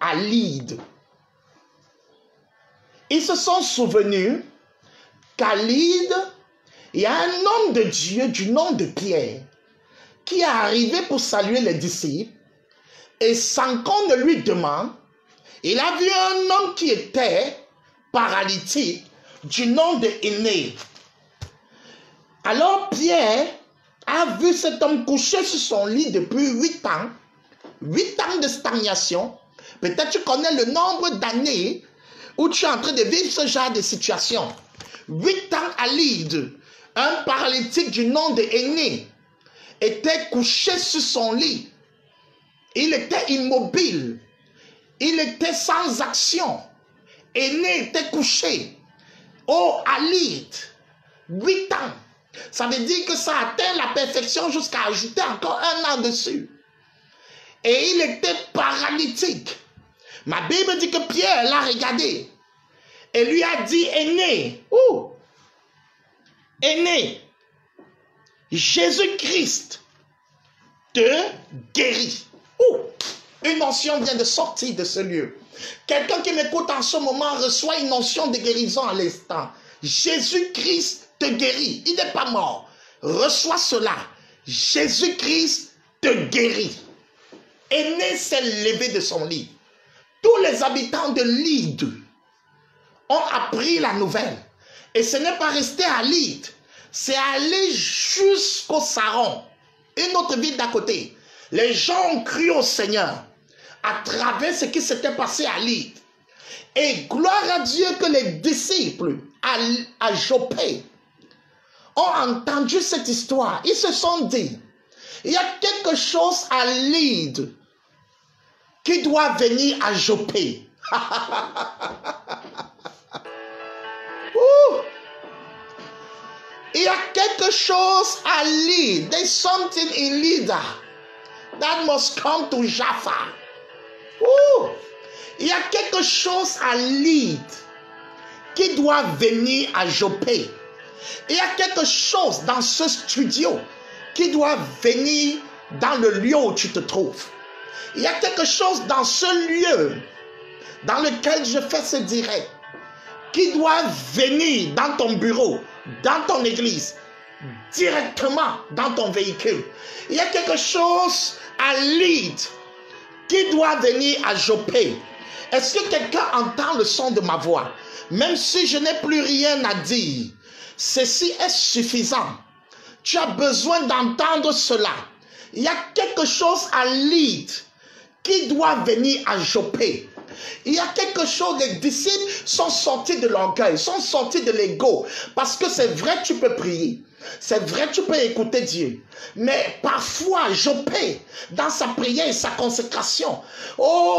à Lyde. Ils se sont souvenus qu'à Lyde, il y a un homme de Dieu du nom de Pierre qui est arrivé pour saluer les disciples et sans qu'on ne lui demande, il a vu un homme qui était paralytique du nom de Énée. Alors Pierre a vu cet homme couché sur son lit depuis 8 ans, 8 ans de stagnation. Peut-être tu connais le nombre d'années où tu es en train de vivre ce genre de situation. 8 ans à Lyde, un paralytique du nom de Énée était couché sur son lit. Il était immobile. Il était sans action. Énée était couché. Oh, à Lyde, 8 ans. Ça veut dire que ça atteint la perfection jusqu'à ajouter encore 1 an dessus. Et il était paralytique. Ma Bible dit que Pierre l'a regardé et lui a dit, aîné, aîné, Jésus-Christ te guérit. Une onction vient de sortir de ce lieu. Quelqu'un qui m'écoute en ce moment reçoit une onction de guérison à l'instant. Jésus-Christ te guérit. Il n'est pas mort. Reçois cela. Jésus-Christ te guérit. Aîné s'est levé de son lit. Tous les habitants de Lyde ont appris la nouvelle. Et ce n'est pas resté à Lyde. C'est allé jusqu'au Saron, une autre ville d'à côté. Les gens ont cru au Seigneur à travers ce qui s'était passé à Lyde. Et gloire à Dieu que les disciples à Joppé ont entendu cette histoire. Ils se sont dit, il y a quelque chose à Lyde qui doit venir à Joppé. Il y a quelque chose à Lyde. There's something in Lydda that must come to Jaffa. Il y a quelque chose à Lyde qui doit venir à Joppé. Il y a quelque chose dans ce studio qui doit venir dans le lieu où tu te trouves. Il y a quelque chose dans ce lieu dans lequel je fais ce direct qui doit venir dans ton bureau, dans ton église, directement dans ton véhicule. Il y a quelque chose à Lyde qui doit venir à Joppé. Est-ce que quelqu'un entend le son de ma voix? Même si je n'ai plus rien à dire, ceci est suffisant. Tu as besoin d'entendre cela. Il y a quelque chose à Lyde qui doit venir à Joppé. Il y a quelque chose, les disciples sont sortis de l'orgueil, sont sortis de l'ego. Parce que c'est vrai, tu peux prier. C'est vrai, tu peux écouter Dieu. Mais parfois, Joppé, dans sa prière et sa consécration,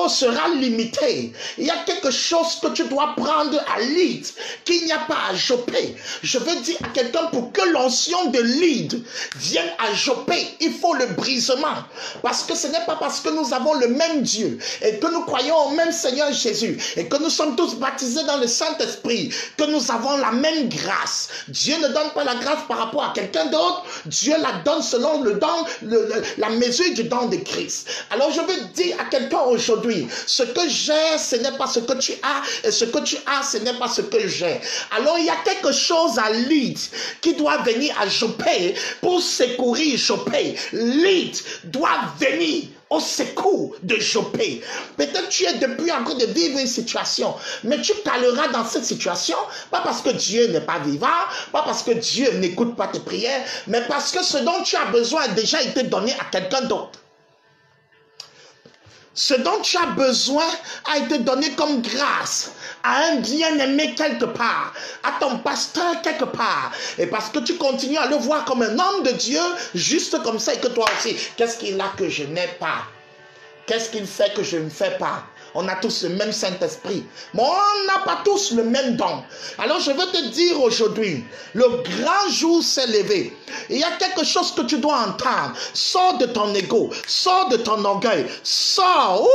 sera limité. Il y a quelque chose que tu dois prendre à Lyde, qu'il n'y a pas à Joppé. Je veux dire à quelqu'un, pour que l'onction de Lyde vienne à Joppé, il faut le brisement. Parce que ce n'est pas parce que nous avons le même Dieu et que nous croyons au même Seigneur Jésus et que nous sommes tous baptisés dans le Saint-Esprit que nous avons la même grâce. Dieu ne donne pas la grâce par rapport à quelqu'un d'autre. Dieu la donne selon le don, la mesure du don de Christ. Alors je veux dire à quelqu'un aujourd'hui, ce que j'ai, ce n'est pas ce que tu as, et ce que tu as, ce n'est pas ce que j'ai. Alors il y a quelque chose à Lyde qui doit venir à Joppé pour secourir Joppé. Lyde doit venir au secours de Joppé. Peut-être tu es depuis en train de vivre une situation, mais tu caleras dans cette situation, pas parce que Dieu n'est pas vivant, pas parce que Dieu n'écoute pas tes prières, mais parce que ce dont tu as besoin a déjà été donné à quelqu'un d'autre. Ce dont tu as besoin a été donné comme grâce à un bien-aimé quelque part, à ton pasteur quelque part. Et parce que tu continues à le voir comme un homme de Dieu, juste comme ça, et que toi aussi, qu'est-ce qu'il a que je n'ai pas? Qu'est-ce qu'il fait que je ne fais pas? On a tous le même Saint-Esprit, mais on n'a pas tous le même don. Alors je veux te dire aujourd'hui, le grand jour s'est levé. Il y a quelque chose que tu dois entendre. Sors de ton ego, sors de ton orgueil, sors.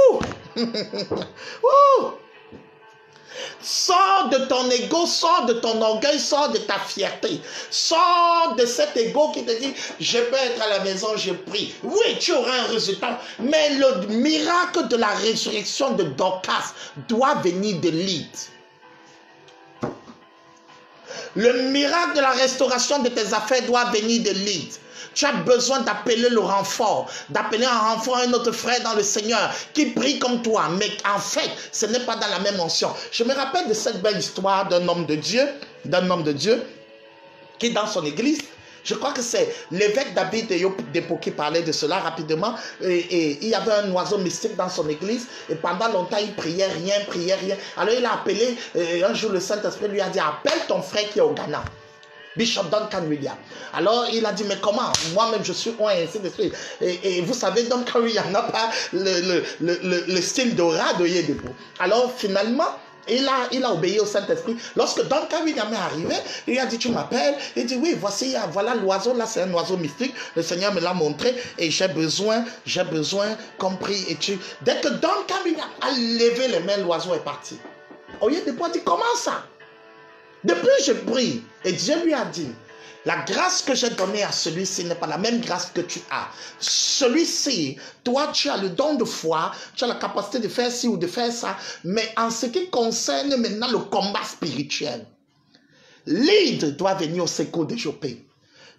Sors de ton ego, sors de ton orgueil, sors de ta fierté. Sors de cet ego qui te dit, je peux être à la maison, je prie. Oui, tu auras un résultat. Mais le miracle de la résurrection de Dorcas doit venir de Lyde. Le miracle de la restauration de tes affaires doit venir de Lyde. Tu as besoin d'appeler le renfort, d'appeler un renfort à un autre frère dans le Seigneur qui prie comme toi. Mais en fait, ce n'est pas dans la même onction. Je me rappelle de cette belle histoire d'un homme de Dieu, qui dans son église, je crois que c'est l'évêque David Depo qui parlait de cela rapidement. Et il y avait un oiseau mystique dans son église. Et pendant longtemps, il priait rien. Alors il a appelé, un jour le Saint-Esprit lui a dit, appelle ton frère qui est au Ghana. Bishop Duncan William. Alors il a dit, mais comment? Moi-même je suis un ainsi de suite. Et vous savez, Duncan William n'a pas le style d'aura de Yedepo. Alors finalement, Il a obéi au Saint-Esprit. Lorsque Duncan Williams est arrivé, il a dit, tu m'appelles. Il dit, oui, voici, voilà l'oiseau, là c'est un oiseau mystique. Le Seigneur me l'a montré et j'ai besoin, compris. Et dès que Duncan Williams a levé les mains, l'oiseau est parti. Au lieu de pouvoir dire, comment ça? Depuis je prie et Dieu lui a dit, la grâce que j'ai donnée à celui-ci n'est pas la même grâce que tu as. Celui-ci, toi, tu as le don de foi, tu as la capacité de faire ci ou de faire ça, mais en ce qui concerne maintenant le combat spirituel, Lead doit venir au secours de Jopé.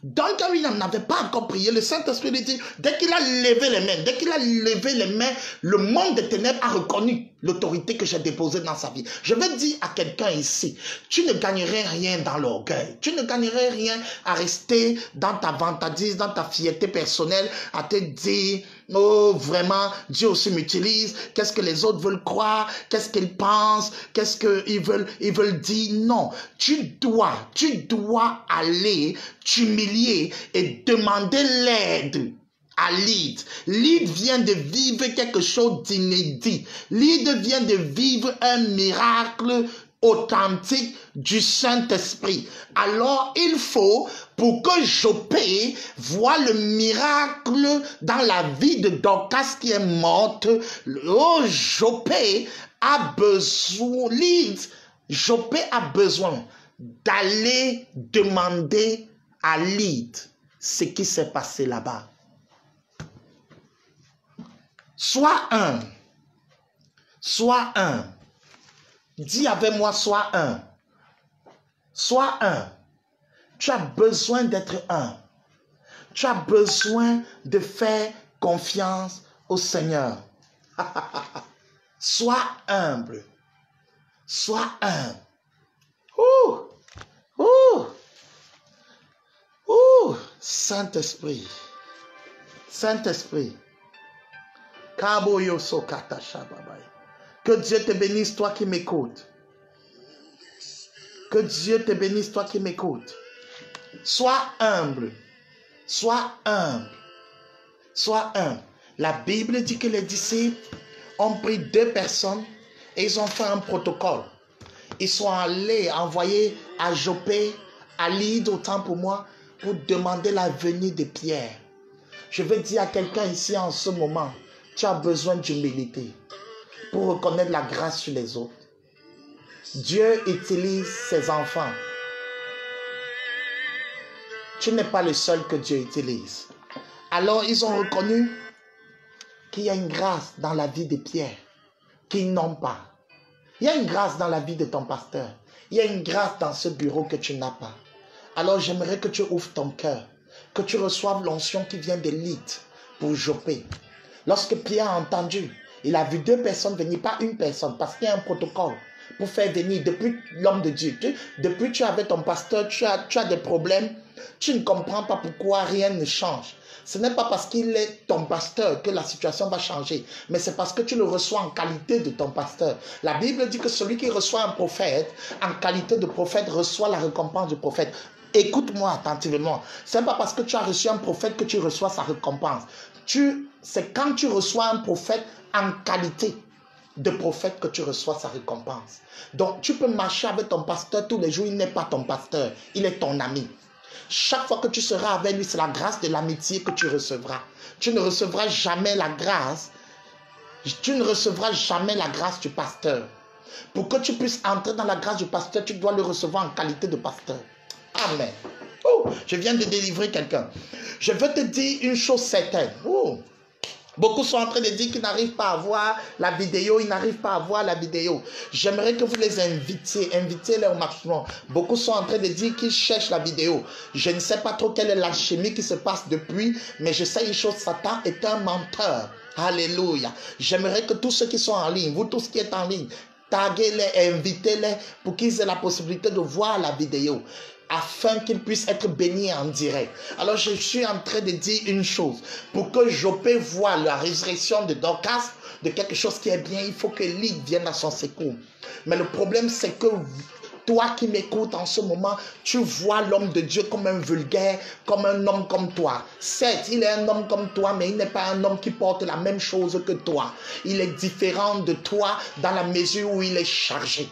Donc, quand il n'avait pas encore prié, le Saint-Esprit lui dit, dès qu'il a levé les mains, le monde des ténèbres a reconnu l'autorité que j'ai déposée dans sa vie. Je vais dire à quelqu'un ici, tu ne gagnerais rien dans l'orgueil. Tu ne gagnerais rien à rester dans ta vantardise, dans ta fierté personnelle, à te dire, oh, vraiment, Dieu aussi m'utilise. Qu'est-ce que les autres veulent croire? Qu'est-ce qu'ils pensent? Qu'est-ce qu'ils veulent dire? Non, tu dois aller t'humilier et demander l'aide à Lead. Lead vient de vivre quelque chose d'inédit. Lead vient de vivre un miracle authentique du Saint-Esprit. Alors, il faut, pour que Jopé voie le miracle dans la vie de Dorcas qui est morte, oh, Jopé a besoin, Jopé a besoin d'aller demander à Lead ce qui s'est passé là-bas. Sois un. Sois un. Dis avec moi, sois un. Sois un. Tu as besoin d'être un. Tu as besoin de faire confiance au Seigneur. Sois humble. Sois humble. Saint-Esprit. Saint-Esprit. Que Dieu te bénisse, toi qui m'écoutes. Que Dieu te bénisse, toi qui m'écoutes. Sois humble. Sois humble. Sois humble. La Bible dit que les disciples ont pris 2 personnes et ils ont fait un protocole. Ils sont allés envoyer à Jopé, à Lead, autant pour moi, pour demander la venue de Pierre. Je veux dire à quelqu'un ici en ce moment, tu as besoin d'humilité pour reconnaître la grâce sur les autres. Dieu utilise ses enfants. Tu n'es pas le seul que Dieu utilise. Alors ils ont reconnu qu'il y a une grâce dans la vie de Pierre qu'ils n'ont pas. Il y a une grâce dans la vie de ton pasteur. Il y a une grâce dans ce bureau que tu n'as pas. Alors j'aimerais que tu ouvres ton cœur, que tu reçoives l'onction qui vient de Lead pour Jopé. Lorsque Pierre a entendu, il a vu 2 personnes venir, pas une personne, parce qu'il y a un protocole pour faire venir depuis l'homme de Dieu. Depuis tu es avec ton pasteur, tu as des problèmes, tu ne comprends pas pourquoi rien ne change. Ce n'est pas parce qu'il est ton pasteur que la situation va changer, mais c'est parce que tu le reçois en qualité de ton pasteur. La Bible dit que celui qui reçoit un prophète, en qualité de prophète, reçoit la récompense du prophète. Écoute-moi attentivement. Ce n'est pas parce que tu as reçu un prophète que tu reçois sa récompense. C'est quand tu reçois un prophète en qualité de prophète que tu reçois sa récompense. Donc, tu peux marcher avec ton pasteur tous les jours. Il n'est pas ton pasteur, il est ton ami. Chaque fois que tu seras avec lui, c'est la grâce de l'amitié que tu recevras. Tu ne recevras jamais la grâce. Tu ne recevras jamais la grâce du pasteur. Pour que tu puisses entrer dans la grâce du pasteur, tu dois le recevoir en qualité de pasteur. Amen. Oh, je viens de délivrer quelqu'un. Je veux te dire une chose certaine. Oh. Beaucoup sont en train de dire qu'ils n'arrivent pas à voir la vidéo. Ils n'arrivent pas à voir la vidéo. J'aimerais que vous les invitiez. Invitez-les au maximum. Beaucoup sont en train de dire qu'ils cherchent la vidéo. Je ne sais pas trop quelle est l'alchimie qui se passe depuis. Mais je sais une chose. Satan est un menteur. Alléluia. J'aimerais que tous ceux qui sont en ligne, vous tous qui êtes en ligne, taguez-les, invitez-les pour qu'ils aient la possibilité de voir la vidéo, afin qu'ils puissent être bénis en direct. Alors je suis en train de dire une chose. Pour que Jopé voie la résurrection de Dorcas, de quelque chose qui est bien, il faut que Lead vienne à son secours. Mais le problème, c'est que toi qui m'écoutes en ce moment, tu vois l'homme de Dieu comme un vulgaire, comme un homme comme toi. Certes, il est un homme comme toi, mais il n'est pas un homme qui porte la même chose que toi. Il est différent de toi dans la mesure où il est chargé.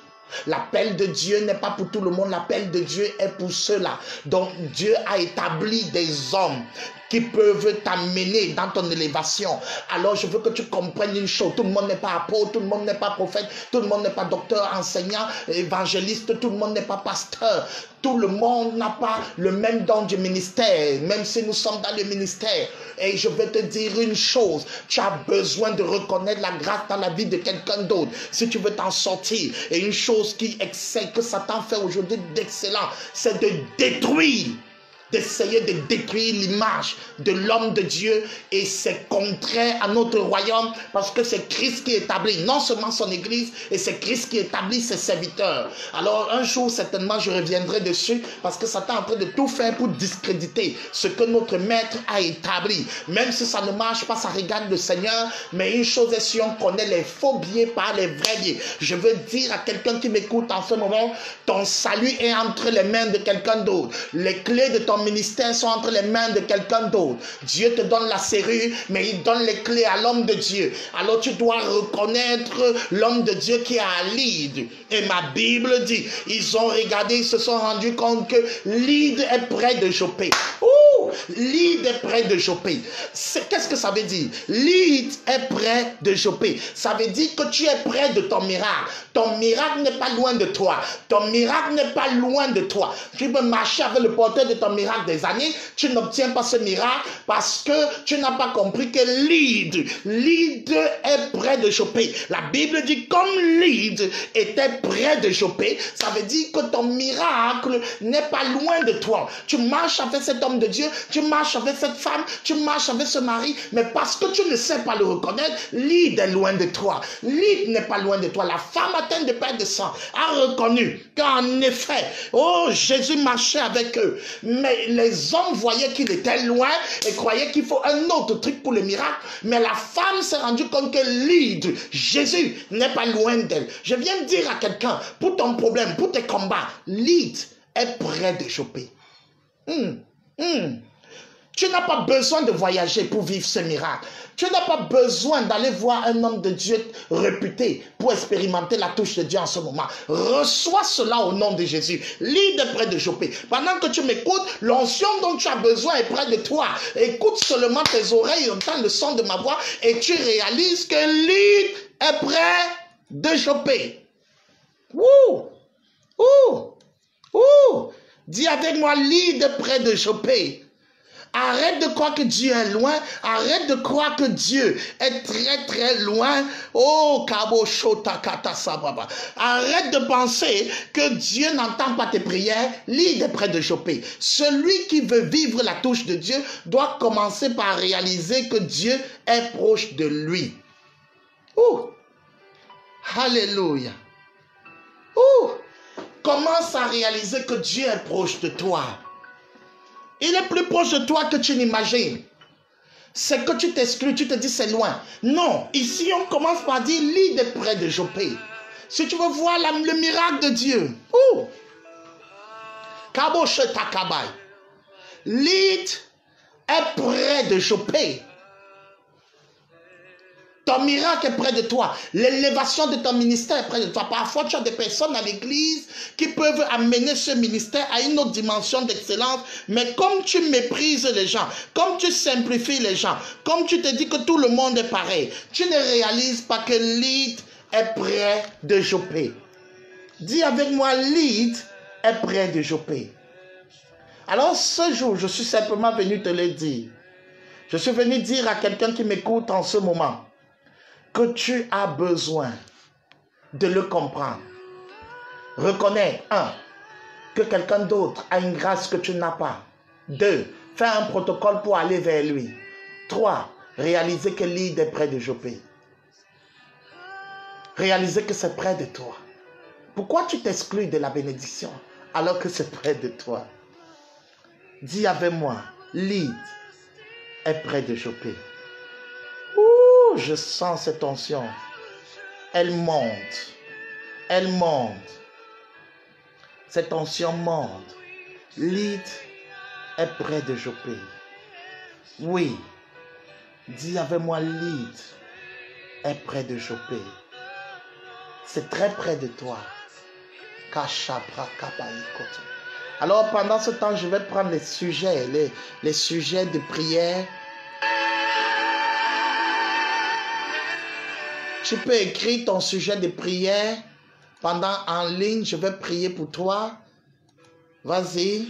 L'appel de Dieu n'est pas pour tout le monde, l'appel de Dieu est pour ceux-là. Donc Dieu a établi des hommes qui peuvent t'amener dans ton élévation. Alors je veux que tu comprennes une chose, tout le monde n'est pas apôtre, tout le monde n'est pas prophète, tout le monde n'est pas docteur, enseignant, évangéliste, tout le monde n'est pas pasteur. Tout le monde n'a pas le même don du ministère, même si nous sommes dans le ministère. Et je vais te dire une chose, tu as besoin de reconnaître la grâce dans la vie de quelqu'un d'autre si tu veux t'en sortir. Et une chose qui excelle, que Satan fait aujourd'hui d'excellent, c'est de détruire, d'essayer de détruire l'image de l'homme de Dieu, et c'est contraire à notre royaume parce que c'est Christ qui établit non seulement son église, et c'est Christ qui établit ses serviteurs. Alors un jour certainement je reviendrai dessus parce que Satan est en train de tout faire pour discréditer ce que notre maître a établi. Même si ça ne marche pas, ça regarde le Seigneur, mais une chose est si on connaît les faux billets par les vrais billets. Je veux dire à quelqu'un qui m'écoute en ce moment, ton salut est entre les mains de quelqu'un d'autre. Les clés de ton ministère sont entre les mains de quelqu'un d'autre. Dieu te donne la serrure, mais il donne les clés à l'homme de Dieu. Alors tu dois reconnaître l'homme de Dieu qui est à Lydde. Et ma Bible dit, ils ont regardé, ils se sont rendus compte que Lydde est près de Joppé. Ouh, Lydde est près de Joppé. Qu'est-ce que ça veut dire? Lydde est près de Joppé. Ça veut dire que tu es près de ton miracle. Ton miracle n'est pas loin de toi. Ton miracle n'est pas loin de toi. Tu peux marcher avec le porteur de ton miracle des années, tu n'obtiens pas ce miracle parce que tu n'as pas compris que Lydde est près de Joppé. La Bible dit comme Lydde était près de Joppé, ça veut dire que ton miracle n'est pas loin de toi. Tu marches avec cet homme de Dieu, tu marches avec cette femme, tu marches avec ce mari, mais parce que tu ne sais pas le reconnaître, Lydde est loin de toi. Lydde n'est pas loin de toi. La femme atteinte de perte de sang a reconnu qu'en effet, oh, Jésus marchait avec eux, mais les hommes voyaient qu'il était loin et croyaient qu'il faut un autre truc pour le miracle. Mais la femme s'est rendue compte que Lydde, Jésus, n'est pas loin d'elle. Je viens de dire à quelqu'un, pour ton problème, pour tes combats, Lydde est près de Joppé. Tu n'as pas besoin de voyager pour vivre ce miracle. Tu n'as pas besoin d'aller voir un homme de Dieu réputé pour expérimenter la touche de Dieu en ce moment. Reçois cela au nom de Jésus. Lydde est près de Joppé. Pendant que tu m'écoutes, l'onction dont tu as besoin est près de toi. Écoute seulement tes oreilles, entends le son de ma voix et tu réalises que Lydde est près de Joppé. Ouh! Ouh! Ouh! Dis avec moi, Lydde est près de Joppé. Arrête de croire que Dieu est loin. Arrête de croire que Dieu est très très loin. Oh, Kabo Shota Kata Sababa. Arrête de penser que Dieu n'entend pas tes prières. Lydde est près de Joppé. Celui qui veut vivre la touche de Dieu doit commencer par réaliser que Dieu est proche de lui. Oh, Alléluia. Oh, commence à réaliser que Dieu est proche de toi. Il est plus proche de toi que tu n'imagines. C'est que tu t'exclus, tu te dis c'est loin. Non, ici on commence par dire Lydde est près de Joppé. Si tu veux voir le miracle de Dieu. Oh. Kabo Shetakabai. Lydde est près de Joppé. Ton miracle est près de toi. L'élévation de ton ministère est près de toi. Parfois, tu as des personnes à l'église qui peuvent amener ce ministère à une autre dimension d'excellence. Mais comme tu méprises les gens, comme tu simplifies les gens, comme tu te dis que tout le monde est pareil, tu ne réalises pas que Lydde est près de Joppé. Dis avec moi, Lydde est près de Joppé. Alors ce jour, je suis simplement venu te le dire. Je suis venu dire à quelqu'un qui m'écoute en ce moment que tu as besoin de le comprendre. Reconnais, 1, que quelqu'un d'autre a une grâce que tu n'as pas. 2, fais un protocole pour aller vers lui. 3, réaliser que Lydde est près de Joppé. Réaliser que c'est près de toi. Pourquoi tu t'exclus de la bénédiction alors que c'est près de toi? Dis avec moi, Lydde est près de Joppé. Je sens cette tension. Elle monte. Elle monte. Cette tension monte. Lydde est près de Joppé. Oui. Dis avec moi, Lydde est près de Joppé. C'est très près de toi. Alors pendant ce temps, je vais prendre les sujets, les sujets de prière. Tu peux écrire ton sujet de prière. Pendant en ligne, je vais prier pour toi. Vas-y.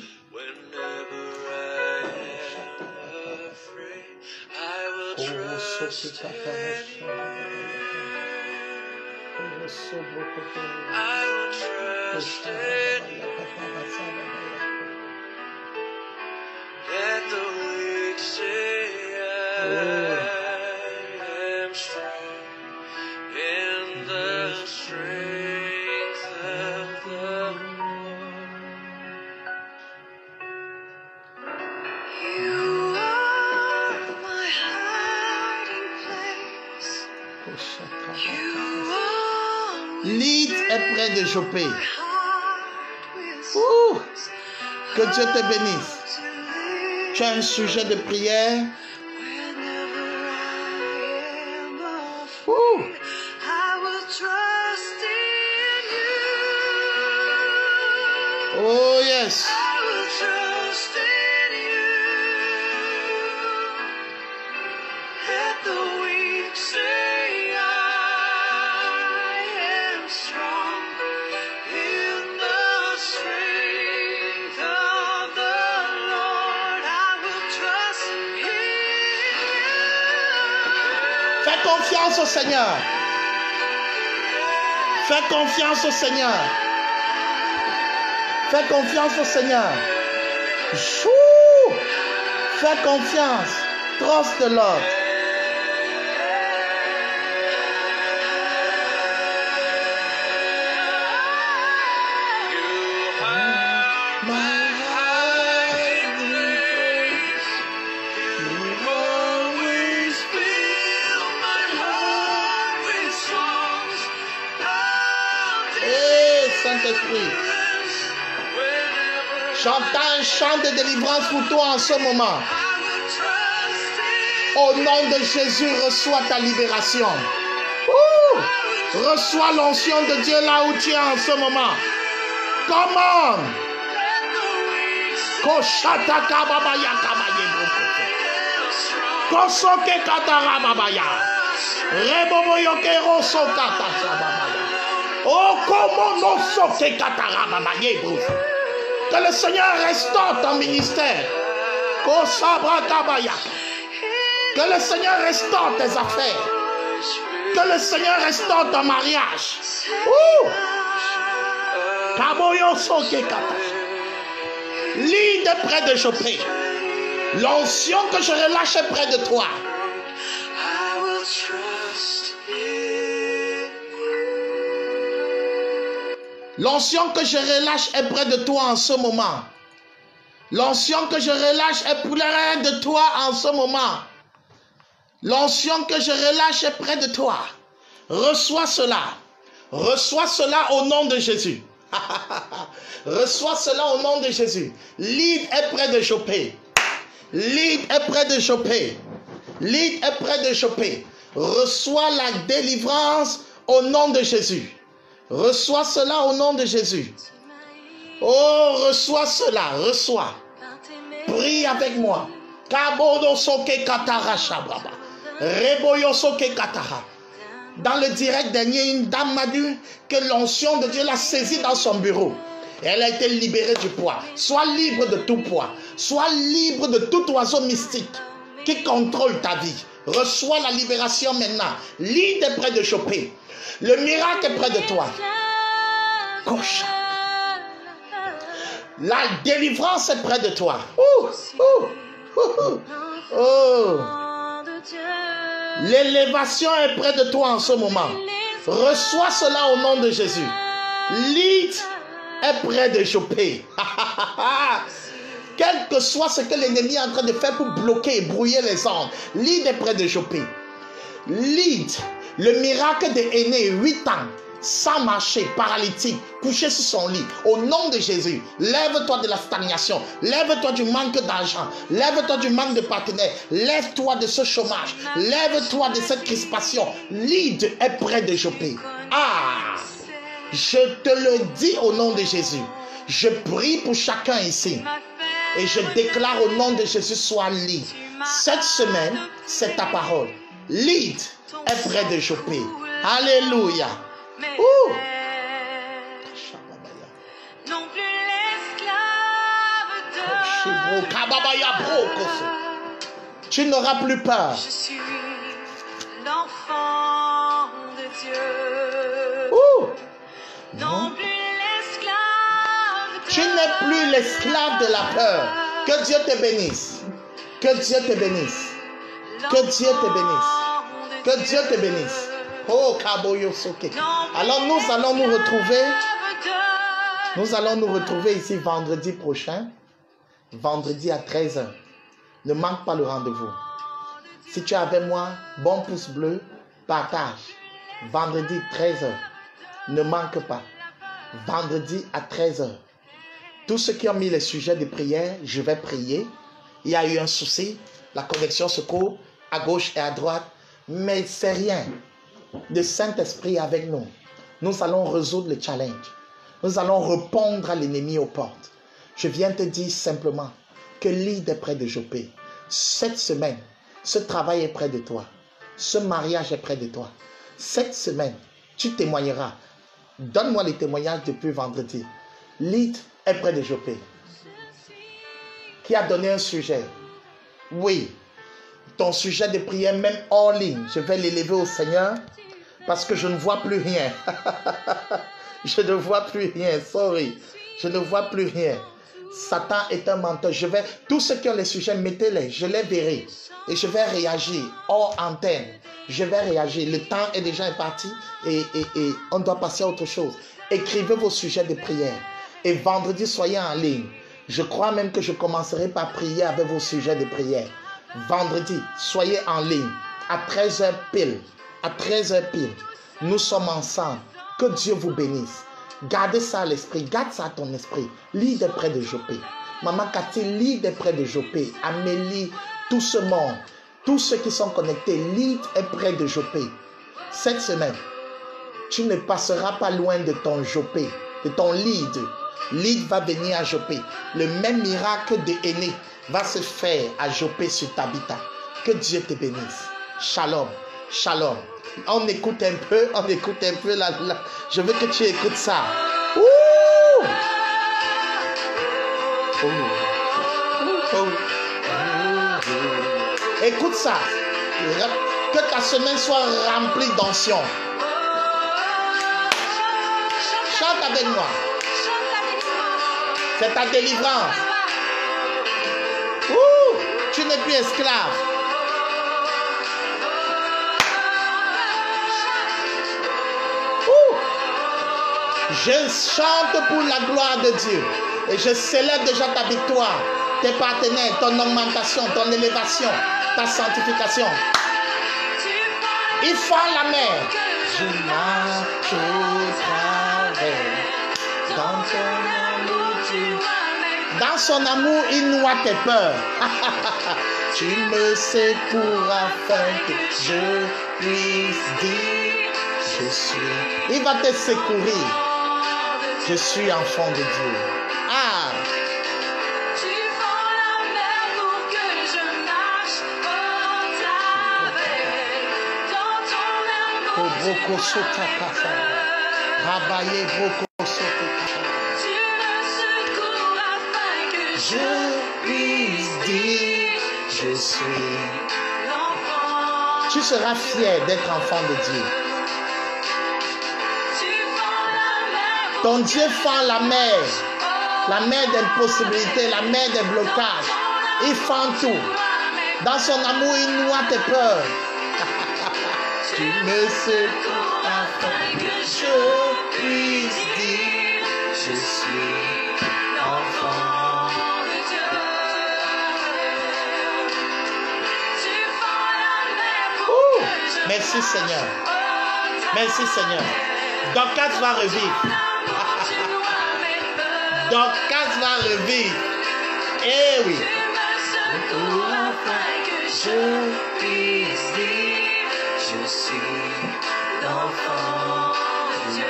Lead est près de Jopé. Ouh, que Dieu te bénisse. Tu as un sujet de prière. Ouh. Oh yes. Fais confiance au Seigneur. Fais confiance au Seigneur. Fais confiance au Seigneur. Chou! Fais confiance. Trust the Lord. Saint-Esprit, chante un chant de délivrance pour toi en ce moment. Au nom de Jésus, reçois ta libération. Reçois l'onction de Dieu là où tu es en ce moment. Come on. Koshata kababaya kabaye broko. Kosoke katara babaya. Rebobo yoke roso kata sababaya. Oh, comment non sauter katara babaye broko. Que le Seigneur restaure ton ministère. Kosabra kabaya. Que le Seigneur restaure tes affaires. Que le Seigneur restaure ton mariage. L'île est près de Jopé. L'onction que je relâche est près de toi. L'onction que je relâche est près de toi en ce moment. L'onction que je relâche est près de toi en ce moment. L'onction que je relâche est près de toi. Reçois cela. Reçois cela au nom de Jésus. Reçois cela au nom de Jésus. L'île est près de Jopé. L'île est près de Jopé. L'île est près de Jopé. Reçois la délivrance au nom de Jésus. Reçois cela au nom de Jésus. Oh, reçois cela. Reçois. Prie avec moi. Kabodo soke katara shabraba. Reboyo soke katara. Dans le direct dernier, une dame m'a dit que l'onction de Dieu l'a saisie dans son bureau. Et elle a été libérée du poids. Sois libre de tout poids. Sois libre de tout oiseau mystique qui contrôle ta vie. Reçois la libération maintenant. L'île est près de Jopé. Le miracle est près de toi. Coche. La délivrance est près de toi. L'élévation est près de toi en ce moment. Reçois cela au nom de Jésus. L'île est près de Jopé. Quel que soit ce que l'ennemi est en train de faire pour bloquer et brouiller les ondes, l'île est près de Jopé. L'île, le miracle de Aîné, 8 ans, sans marcher, paralytique, couché sur son lit. Au nom de Jésus, lève-toi de la stagnation, lève-toi du manque d'argent, lève-toi du manque de partenaires, lève-toi de ce chômage, lève-toi de cette crispation. L'île est près de Jopé. Ah! Je te le dis au nom de Jésus. Je prie pour chacun ici. Et je déclare au nom de Jésus, sois libre. Cette semaine, c'est ta parole. Lead est près de Jopé. Alléluia. Ouh. Non plus l'esclave de... Tu n'auras plus peur. Je suis l'enfant de Dieu. Ouh. Non plus l'esclave de... Tu n'es plus l'esclave de la peur. Que Dieu te bénisse. Que Dieu te bénisse. Que Dieu te bénisse. Que Dieu te bénisse. Oh, Kaboyo Soke. Alors nous allons nous retrouver. Nous allons nous retrouver ici vendredi prochain. Vendredi à 13h. Ne manque pas le rendez-vous. Si tu es avec moi, bon pouce bleu, partage. Vendredi 13h. Ne manque pas. Vendredi à 13h. Tous ceux qui ont mis les sujets de prière, je vais prier. Il y a eu un souci. La connexion se coupe à gauche et à droite. Mais c'est rien. Le Saint-Esprit est avec nous. Nous allons résoudre le challenge. Nous allons répondre à l'ennemi aux portes. Je viens te dire simplement que l'île est près de Jopé. Cette semaine, ce travail est près de toi. Ce mariage est près de toi. Cette semaine, tu témoigneras. Donne-moi les témoignages depuis vendredi. L'île est près de Jopé. Qui a donné un sujet? Oui. Ton sujet de prière, même en ligne, je vais l'élever au Seigneur parce que je ne vois plus rien. Je ne vois plus rien. Sorry. Je ne vois plus rien. Satan est un menteur. Tous ceux qui ont les sujets, mettez-les. Je les verrai. Et je vais réagir hors antenne. Je vais réagir. Le temps est déjà parti et on doit passer à autre chose. Écrivez vos sujets de prière. Et vendredi, soyez en ligne. Je crois même que je commencerai par prier avec vos sujets de prière. Vendredi, soyez en ligne. À 13h pile. À 13h pile. Nous sommes ensemble. Que Dieu vous bénisse. Gardez ça à l'esprit. Garde ça à ton esprit. Lis de près de Jopé. Maman Cathy, lis de près de Jopé. Amélie, tout ce monde. Tous ceux qui sont connectés. Lis est près de Jopé. Cette semaine, tu ne passeras pas loin de ton Jopé. De ton lead. Lead va venir à Jopé. Le même miracle de Aîné va se faire à Jopé sur Tabitha. Que Dieu te bénisse. Shalom. Shalom. On écoute un peu là. Je veux que tu écoutes ça. Ouh! Oh. Oh. Écoute ça. Que ta semaine soit remplie d'onction. Chante avec moi. C'est ta délivrance. Ouh! Tu n'es plus esclave. Je chante pour la gloire de Dieu. Et je célèbre déjà ta victoire, tes partenaires, ton augmentation, ton élévation, ta sanctification. Il fend la mer. Je marche au travers. Dans son amour, il noie tes peurs. Tu me secours afin que je puisse dire je suis. Il va te secourir. Je suis enfant de Dieu. Ah! Tu fends la mer pour que je marche au travers. Dans ton amour, Broko sota kasa. Rabaye broko sota kasa. tu me secours afin que Je puisse dire je suis. l'enfant. Tu seras fier d'être enfant de Dieu. Ton Dieu fend la mer d'impossibilité, la mer des blocages. Il fend tout. Dans son amour, il noie tes peurs. Tu me secours afin que je puisse dire je suis l'enfant. Merci Seigneur. Merci Seigneur. Dorcas va revivre. Dorcas va revivre. Eh oui. Je puisse dire, je suis l'enfant de Dieu.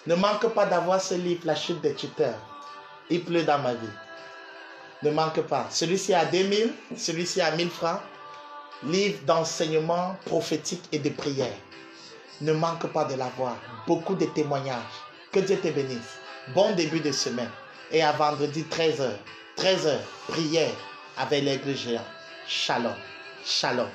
Ne manque pas d'avoir ce livre, La chute des tuteurs. Il pleut dans ma vie. Ne manque pas. Celui-ci à 2000, celui-ci à 1000 francs. Livre d'enseignement prophétique et de prière. Ne manque pas de l'avoir. Beaucoup de témoignages. Que Dieu te bénisse. Bon début de semaine. Et à vendredi 13h. 13h, prière avec l'aigle géant. Shalom. Shalom.